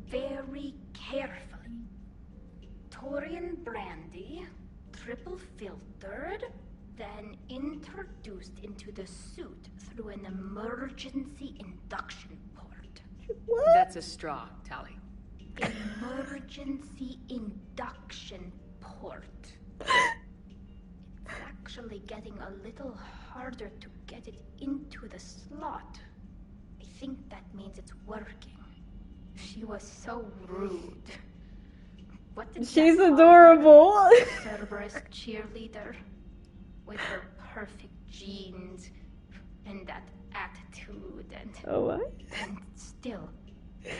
Very carefully. Taurian brandy, triple filtered, then introduced into the suit through an emergency induction port. What? That's a straw, Tali. Emergency induction port. It's actually getting a little harder to get it into the slot. I think that means it's working. She was so rude. What did She's adorable. Cerberus cheerleader with her perfect genes and that attitude and what? And still,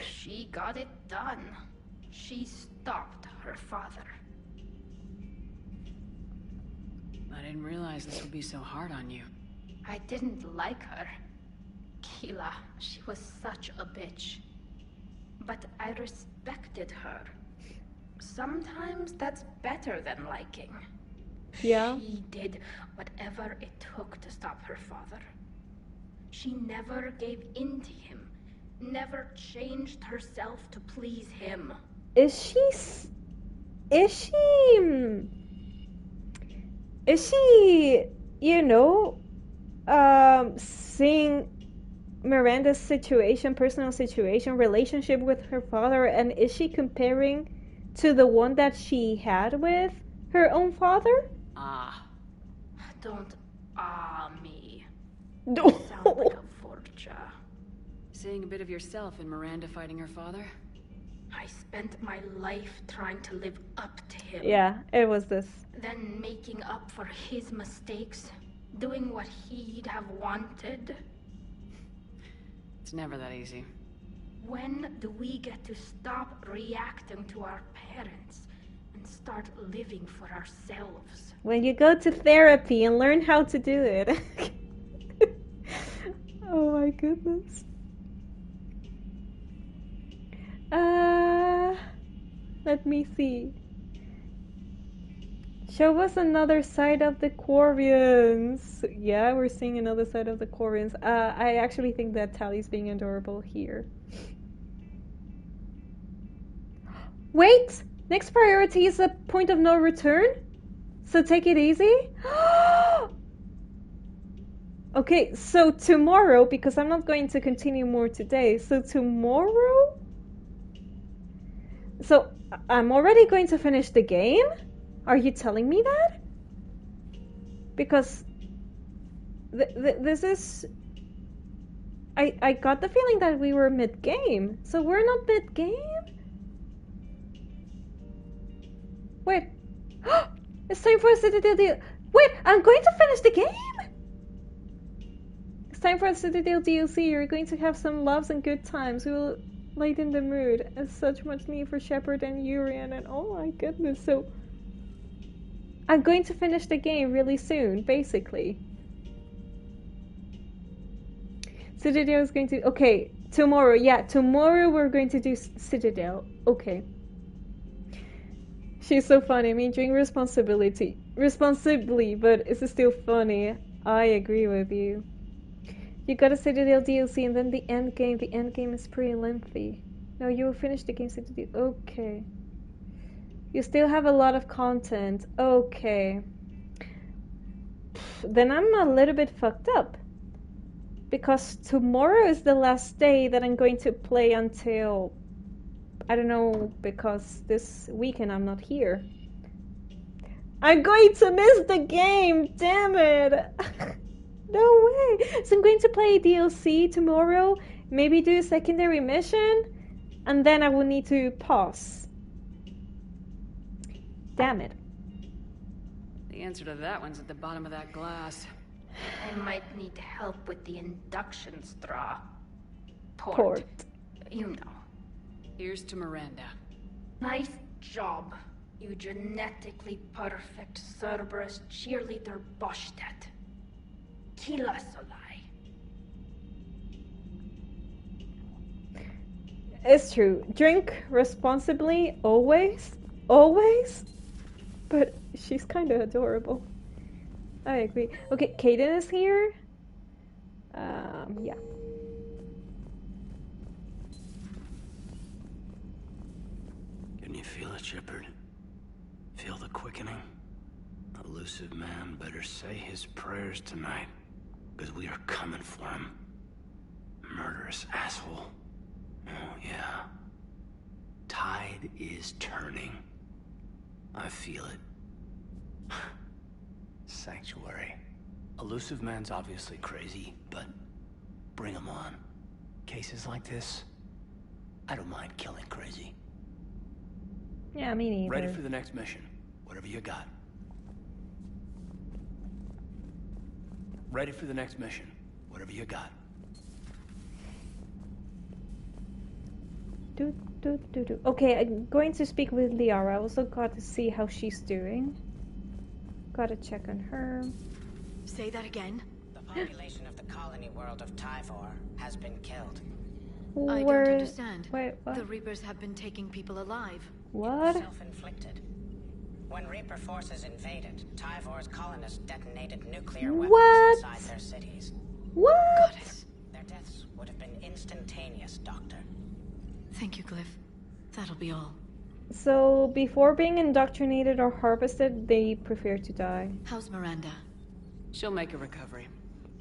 she got it done. She stopped her father. I didn't realize this would be so hard on you. I didn't like her. Keela, she was such a bitch. But I respected her. Sometimes that's better than liking. Yeah. She did whatever it took to stop her father. She never gave in to him. Never changed herself to please him. Is she, you know, seeing Miranda's situation, personal situation, relationship with her father, and is she comparing to the one that she had with her own father? Don't me. Don't. Sound like a forger. Seeing a bit of yourself in Miranda fighting her father? I spent my life trying to live up to him. Yeah, it was this. Then making up for his mistakes, doing what he'd have wanted. It's never that easy. When do we get to stop reacting to our parents and start living for ourselves? When you go to therapy and learn how to do it. Oh my goodness. Let me see. Show us another side of the Quarians. Yeah, we're seeing another side of the Quarians. I actually think that Tali's being adorable here. Wait! Next priority is a point of no return? So take it easy? Okay, so tomorrow, because I'm not going to continue more today, so tomorrow? So I'm already going to finish the game? Are you telling me that? Because this is... I got the feeling that we were mid-game, so we're not mid-game? Wait. It's time for us to do... Wait, I'm going to finish the game? It's time for us to do DLC. You're going to have some loves and good times. We will lighten the mood. And such much need for Shepard and Urian and oh my goodness. So I'm going to finish the game really soon, basically. Citadel is going to... Okay, tomorrow. Yeah, tomorrow we're going to do Citadel. Okay. She's so funny. I mean, drink responsibly, but it's still funny. I agree with you. You gotta Citadel DLC and then the end game. The end game is pretty lengthy. No, you will finish the game Citadel. Okay. You still have a lot of content. Okay. Then I'm a little bit fucked up. Because tomorrow is the last day that I'm going to play until... I don't know, because this weekend I'm not here. I'm going to miss the game! Damn it! No way! So I'm going to play DLC tomorrow, maybe do a secondary mission, and then I will need to pause. Damn it. The answer to that one's at the bottom of that glass. I might need help with the induction straw. Port. You know. Here's to Miranda. Nice job, you genetically perfect Cerberus cheerleader Boschtet. Kila Solai. It's true. Drink responsibly, always. Always. But she's kind of adorable. I agree. Okay, Kaden is here. Yeah. Can you feel it, Shepard? Feel the quickening? Elusive man better say his prayers tonight, because we are coming for him. Murderous asshole. Oh, yeah. Tide is turning. I feel it. Sanctuary. Elusive man's obviously crazy, but bring him on. Cases like this, I don't mind killing crazy. Yeah, me neither. Ready for the next mission. Whatever you got. Ready for the next mission. Whatever you got. Okay, I'm going to speak with Liara. I also got to see how she's doing. Gotta check on her. Say that again. The population of the colony world of Tyvor has been killed. I don't understand. Wait, what? The Reapers have been taking people alive. What? Self-inflicted. When Reaper forces invaded, Tyvor's colonists detonated nuclear weapons inside their cities. What? Goddess. Their deaths would have been instantaneous, Doctor. Thank you, Glyph. That'll be all. So, before being indoctrinated or harvested, they prefer to die. How's Miranda? She'll make a recovery.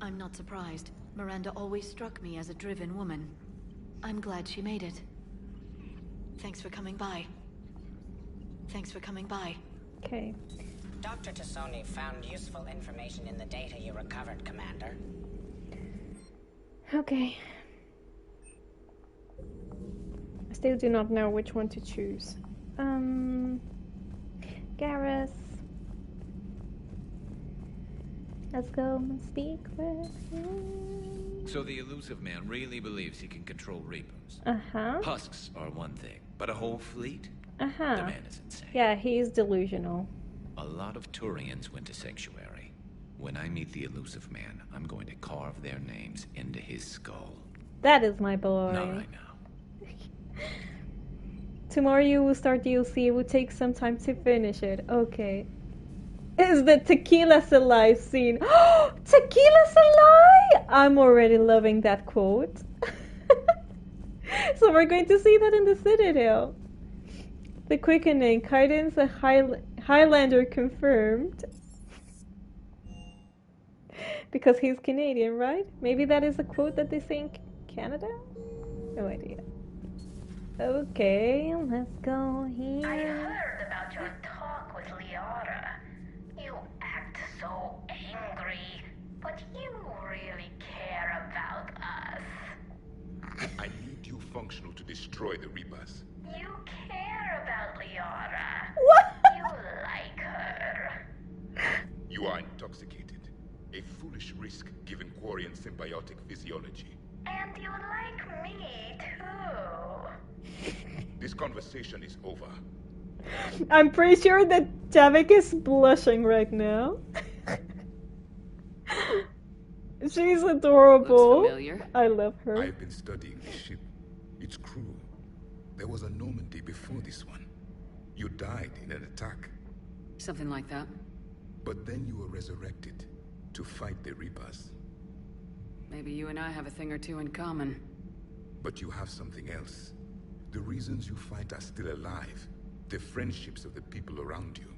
I'm not surprised. Miranda always struck me as a driven woman. I'm glad she made it. Thanks for coming by. Thanks for coming by. Okay. Dr. Tassoni found useful information in the data you recovered, Commander. Okay. I still do not know which one to choose. Garrus. Let's go and speak with him. So the elusive man really believes he can control Reapers. Uh-huh. Husks are one thing, but a whole fleet? Uh-huh. The man is insane. Yeah, he's delusional. A lot of Turians went to Sanctuary. When I meet the elusive man, I'm going to carve their names into his skull. That is my boy. Not right now. Tomorrow you will start DLC. It will take some time to finish it. Okay. Is the Tequila Salai scene. Tequila Salai! I'm already loving that quote. So we're going to see that in the Citadel. The quickening. Kaiden's a Highlander confirmed. Because he's Canadian, right? Maybe that is a quote that they say in Canada? No idea. Okay, let's go here. I heard about your talk with Liara. You act so angry, but you really care about us. I need you functional to destroy the Reapers. You care about Liara. What? You like her. You are intoxicated. A foolish risk given Quarian symbiotic physiology. And you like me too. This conversation is over. I'm pretty sure that Javik is blushing right now. She's adorable. Looks familiar. I love her. I've been studying this ship. Its crew. There was a Normandy before this one. You died in an attack. Something like that. But then you were resurrected to fight the Reapers. Maybe you and I have a thing or two in common. But you have something else. The reasons you fight are still alive. The friendships of the people around you.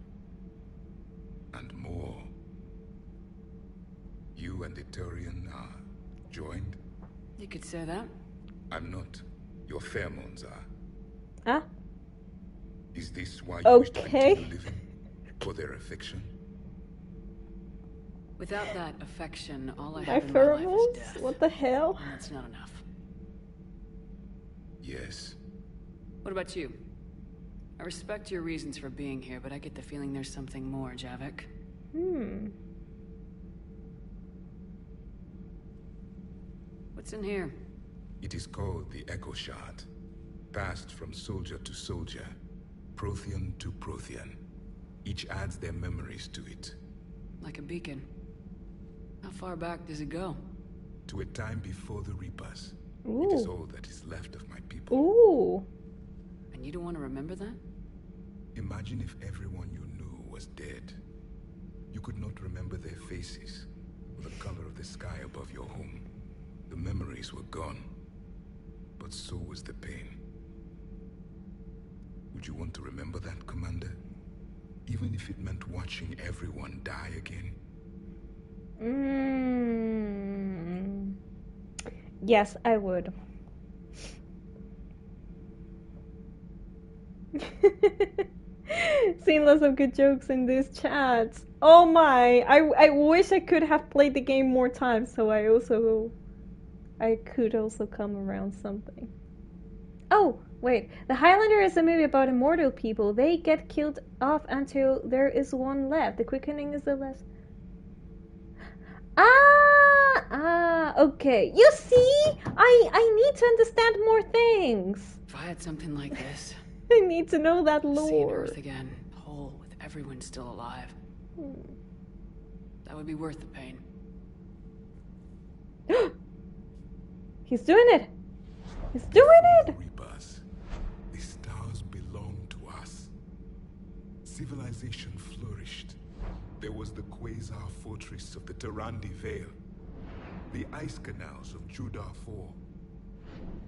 And more. You and the Turian are joined? You could say that. I'm not. Your pheromones are. Huh? Is this why you wish to continue living? For their affection? Without that affection, all I My have in my life is pheromones? death. What the hell? And that's not enough. Yes. What about you? I respect your reasons for being here, but I get the feeling there's something more, Javik. What's in here? It is called the Echo Shard. Passed from soldier to soldier. Prothean to Prothean. Each adds their memories to it. Like a beacon. How far back does it go? To a time before the Reapers. Ooh. It is all that is left of my people. Ooh. And you don't want to remember that? Imagine if everyone you knew was dead. You could not remember their faces, or the color of the sky above your home. The memories were gone, but so was the pain. Would you want to remember that, Commander? Even if it meant watching everyone die again? Yes, I would. Seen lots of good jokes in these chats. Oh my! I wish I could have played the game more times, so I could also come around something. Oh, wait. The Highlander is a movie about immortal people. They get killed off until there is one left. The quickening is the last. Okay. You see? I need to understand more things. If I had something like this, I need to know that lore. seeing Earth again, whole with everyone still alive. That would be worth the pain. He's doing it. He's doing it. Reapers. The stars belong to us. Civilization flourished. There was the quasar fortress of the Tarandi Vale, the ice canals of Judar IV,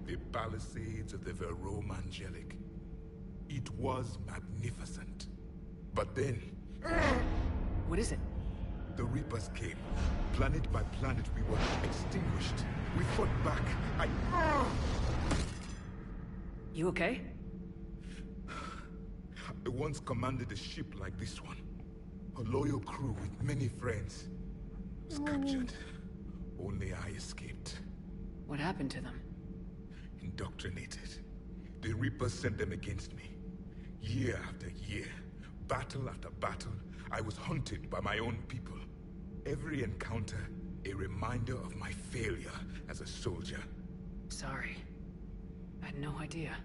the palisades of the Verome Angelic. It was magnificent. But then... What is it? The Reapers came. Planet by planet, we were extinguished. We fought back. You okay? I once commanded a ship like this one. A loyal crew with many friends. Was captured. Only I escaped. What happened to them? Indoctrinated. The Reapers sent them against me. Year after year, battle after battle, I was hunted by my own people. Every encounter, a reminder of my failure as a soldier. Sorry. I had no idea.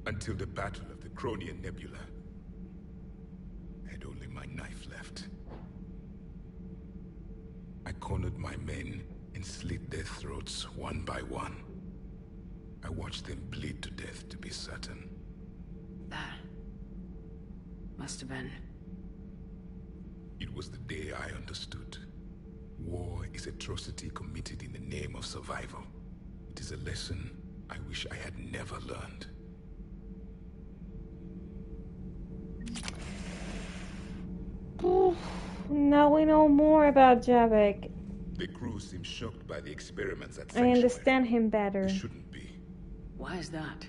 Until the Battle of the Cronian Nebula. I had only my knife left. I cornered my men and slit their throats one by one. I watched them bleed to death to be certain. That must have been... It was the day I understood. War is atrocity committed in the name of survival. It is a lesson I wish I had never learned. Now we know more about Javik. The crew seemed shocked by the experiments at Sanctuary. I understand him better. It shouldn't be. Why is that?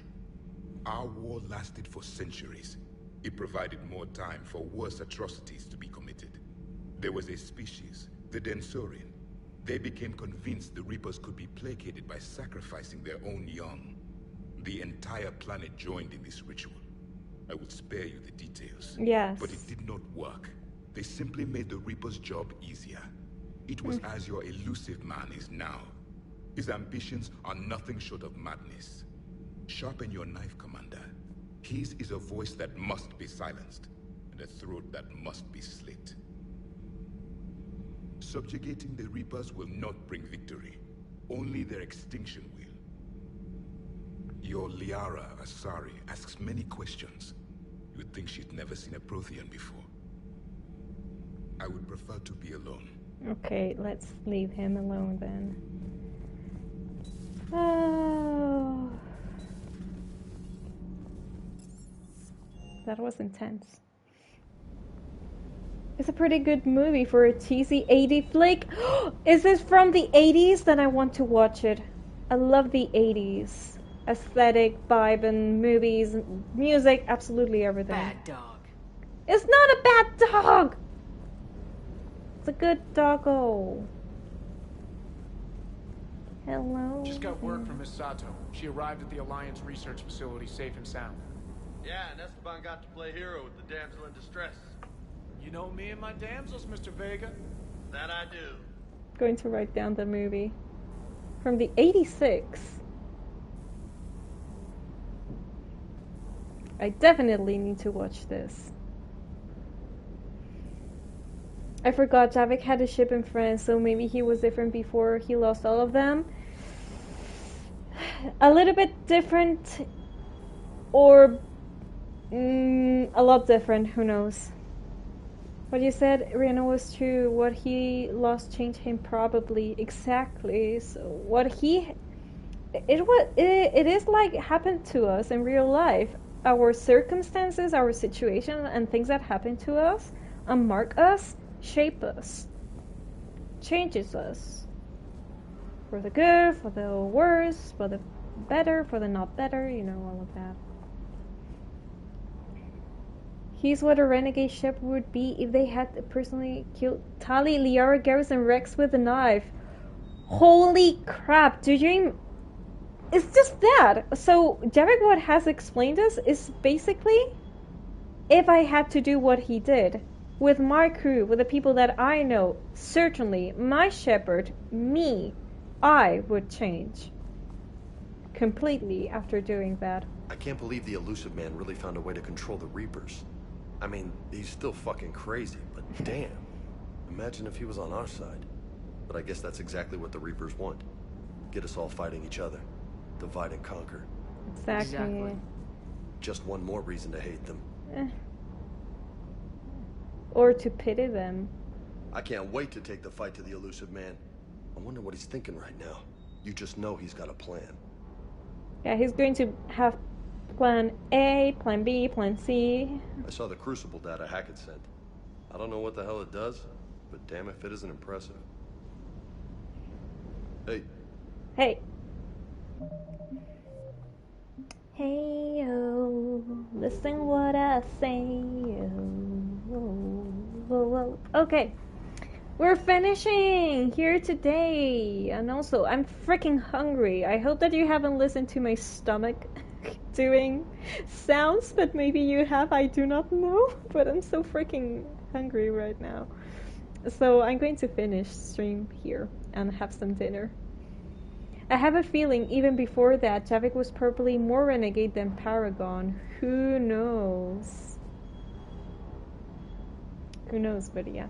Our war lasted for centuries. It provided more time for worse atrocities to be committed. There was a species, the Densorian. They became convinced the Reapers could be placated by sacrificing their own young. The entire planet joined in this ritual. I will spare you the details. Yes. But it did not work. They simply made the Reaper's job easier. It was as your elusive man is now. His ambitions are nothing short of madness. Sharpen your knife, Commander. His is a voice that must be silenced, and a throat that must be slit. Subjugating the Reapers will not bring victory. Only their extinction will. Your Liara Asari asks many questions. You would think she'd never never seen a Prothean before. I would prefer to be alone. Okay, let's leave him alone then. Oh, that was intense. It's a pretty good movie for a cheesy 80s flick. Is this from the 80s? Then I want to watch it. I love the 80s. Aesthetic, vibe, and movies, music, absolutely everything. Bad dog. It's not a bad dog! It's a good doggo. Hello. Just got word from Miss Sato. She arrived at the Alliance research facility safe and sound. Yeah, and Esteban got to play hero with the damsel in distress. You know me and my damsels, Mr. Vega? That I do. Going to write down the movie. From the 86. I definitely need to watch this. I forgot Javik had a ship in France, so maybe he was different before he lost all of them. A little bit different, or a lot different, who knows. What you said, Rihanna, was true. What he lost changed him, probably. Exactly. So what he... It is like happened to us in real life. Our circumstances, our situation, and things that happen to us, mark us, shape us, changes us. For the good, for the worse, for the better, for the not better, you know, all of that. He's what a renegade ship would be if they had personally killed Tali, Liara, Garrus, and Rex with a knife. Holy crap, do you... It's just that. So, Javik, what has explained this is basically, if I had to do what he did, with my crew, with the people that I know, certainly, my Shepard, me, I would change. Completely after doing that. I can't believe the elusive man really found a way to control the Reapers. I mean, he's still fucking crazy, but damn. Imagine if he was on our side. But I guess that's exactly what the Reapers want. Get us all fighting each other. Divide and conquer. Exactly. Just one more reason to hate them. Or to pity them. I can't wait to take the fight to the elusive man. I wonder what he's thinking right now. You just know he's got a plan. Yeah, he's going to have plan A, plan B, plan C. I saw the Crucible data Hackett sent. I don't know what the hell it does, but damn if it isn't impressive. Hey. Hey. Hey, yo, listen what I say, yo. Okay, we're finishing here today, and also, I'm freaking hungry. I hope that you haven't listened to my stomach doing sounds, but maybe you have, I do not know, but I'm so freaking hungry right now. So I'm going to finish stream here and have some dinner. I have a feeling even before that, Javik was probably more renegade than Paragon. Who knows? Who knows, but yeah.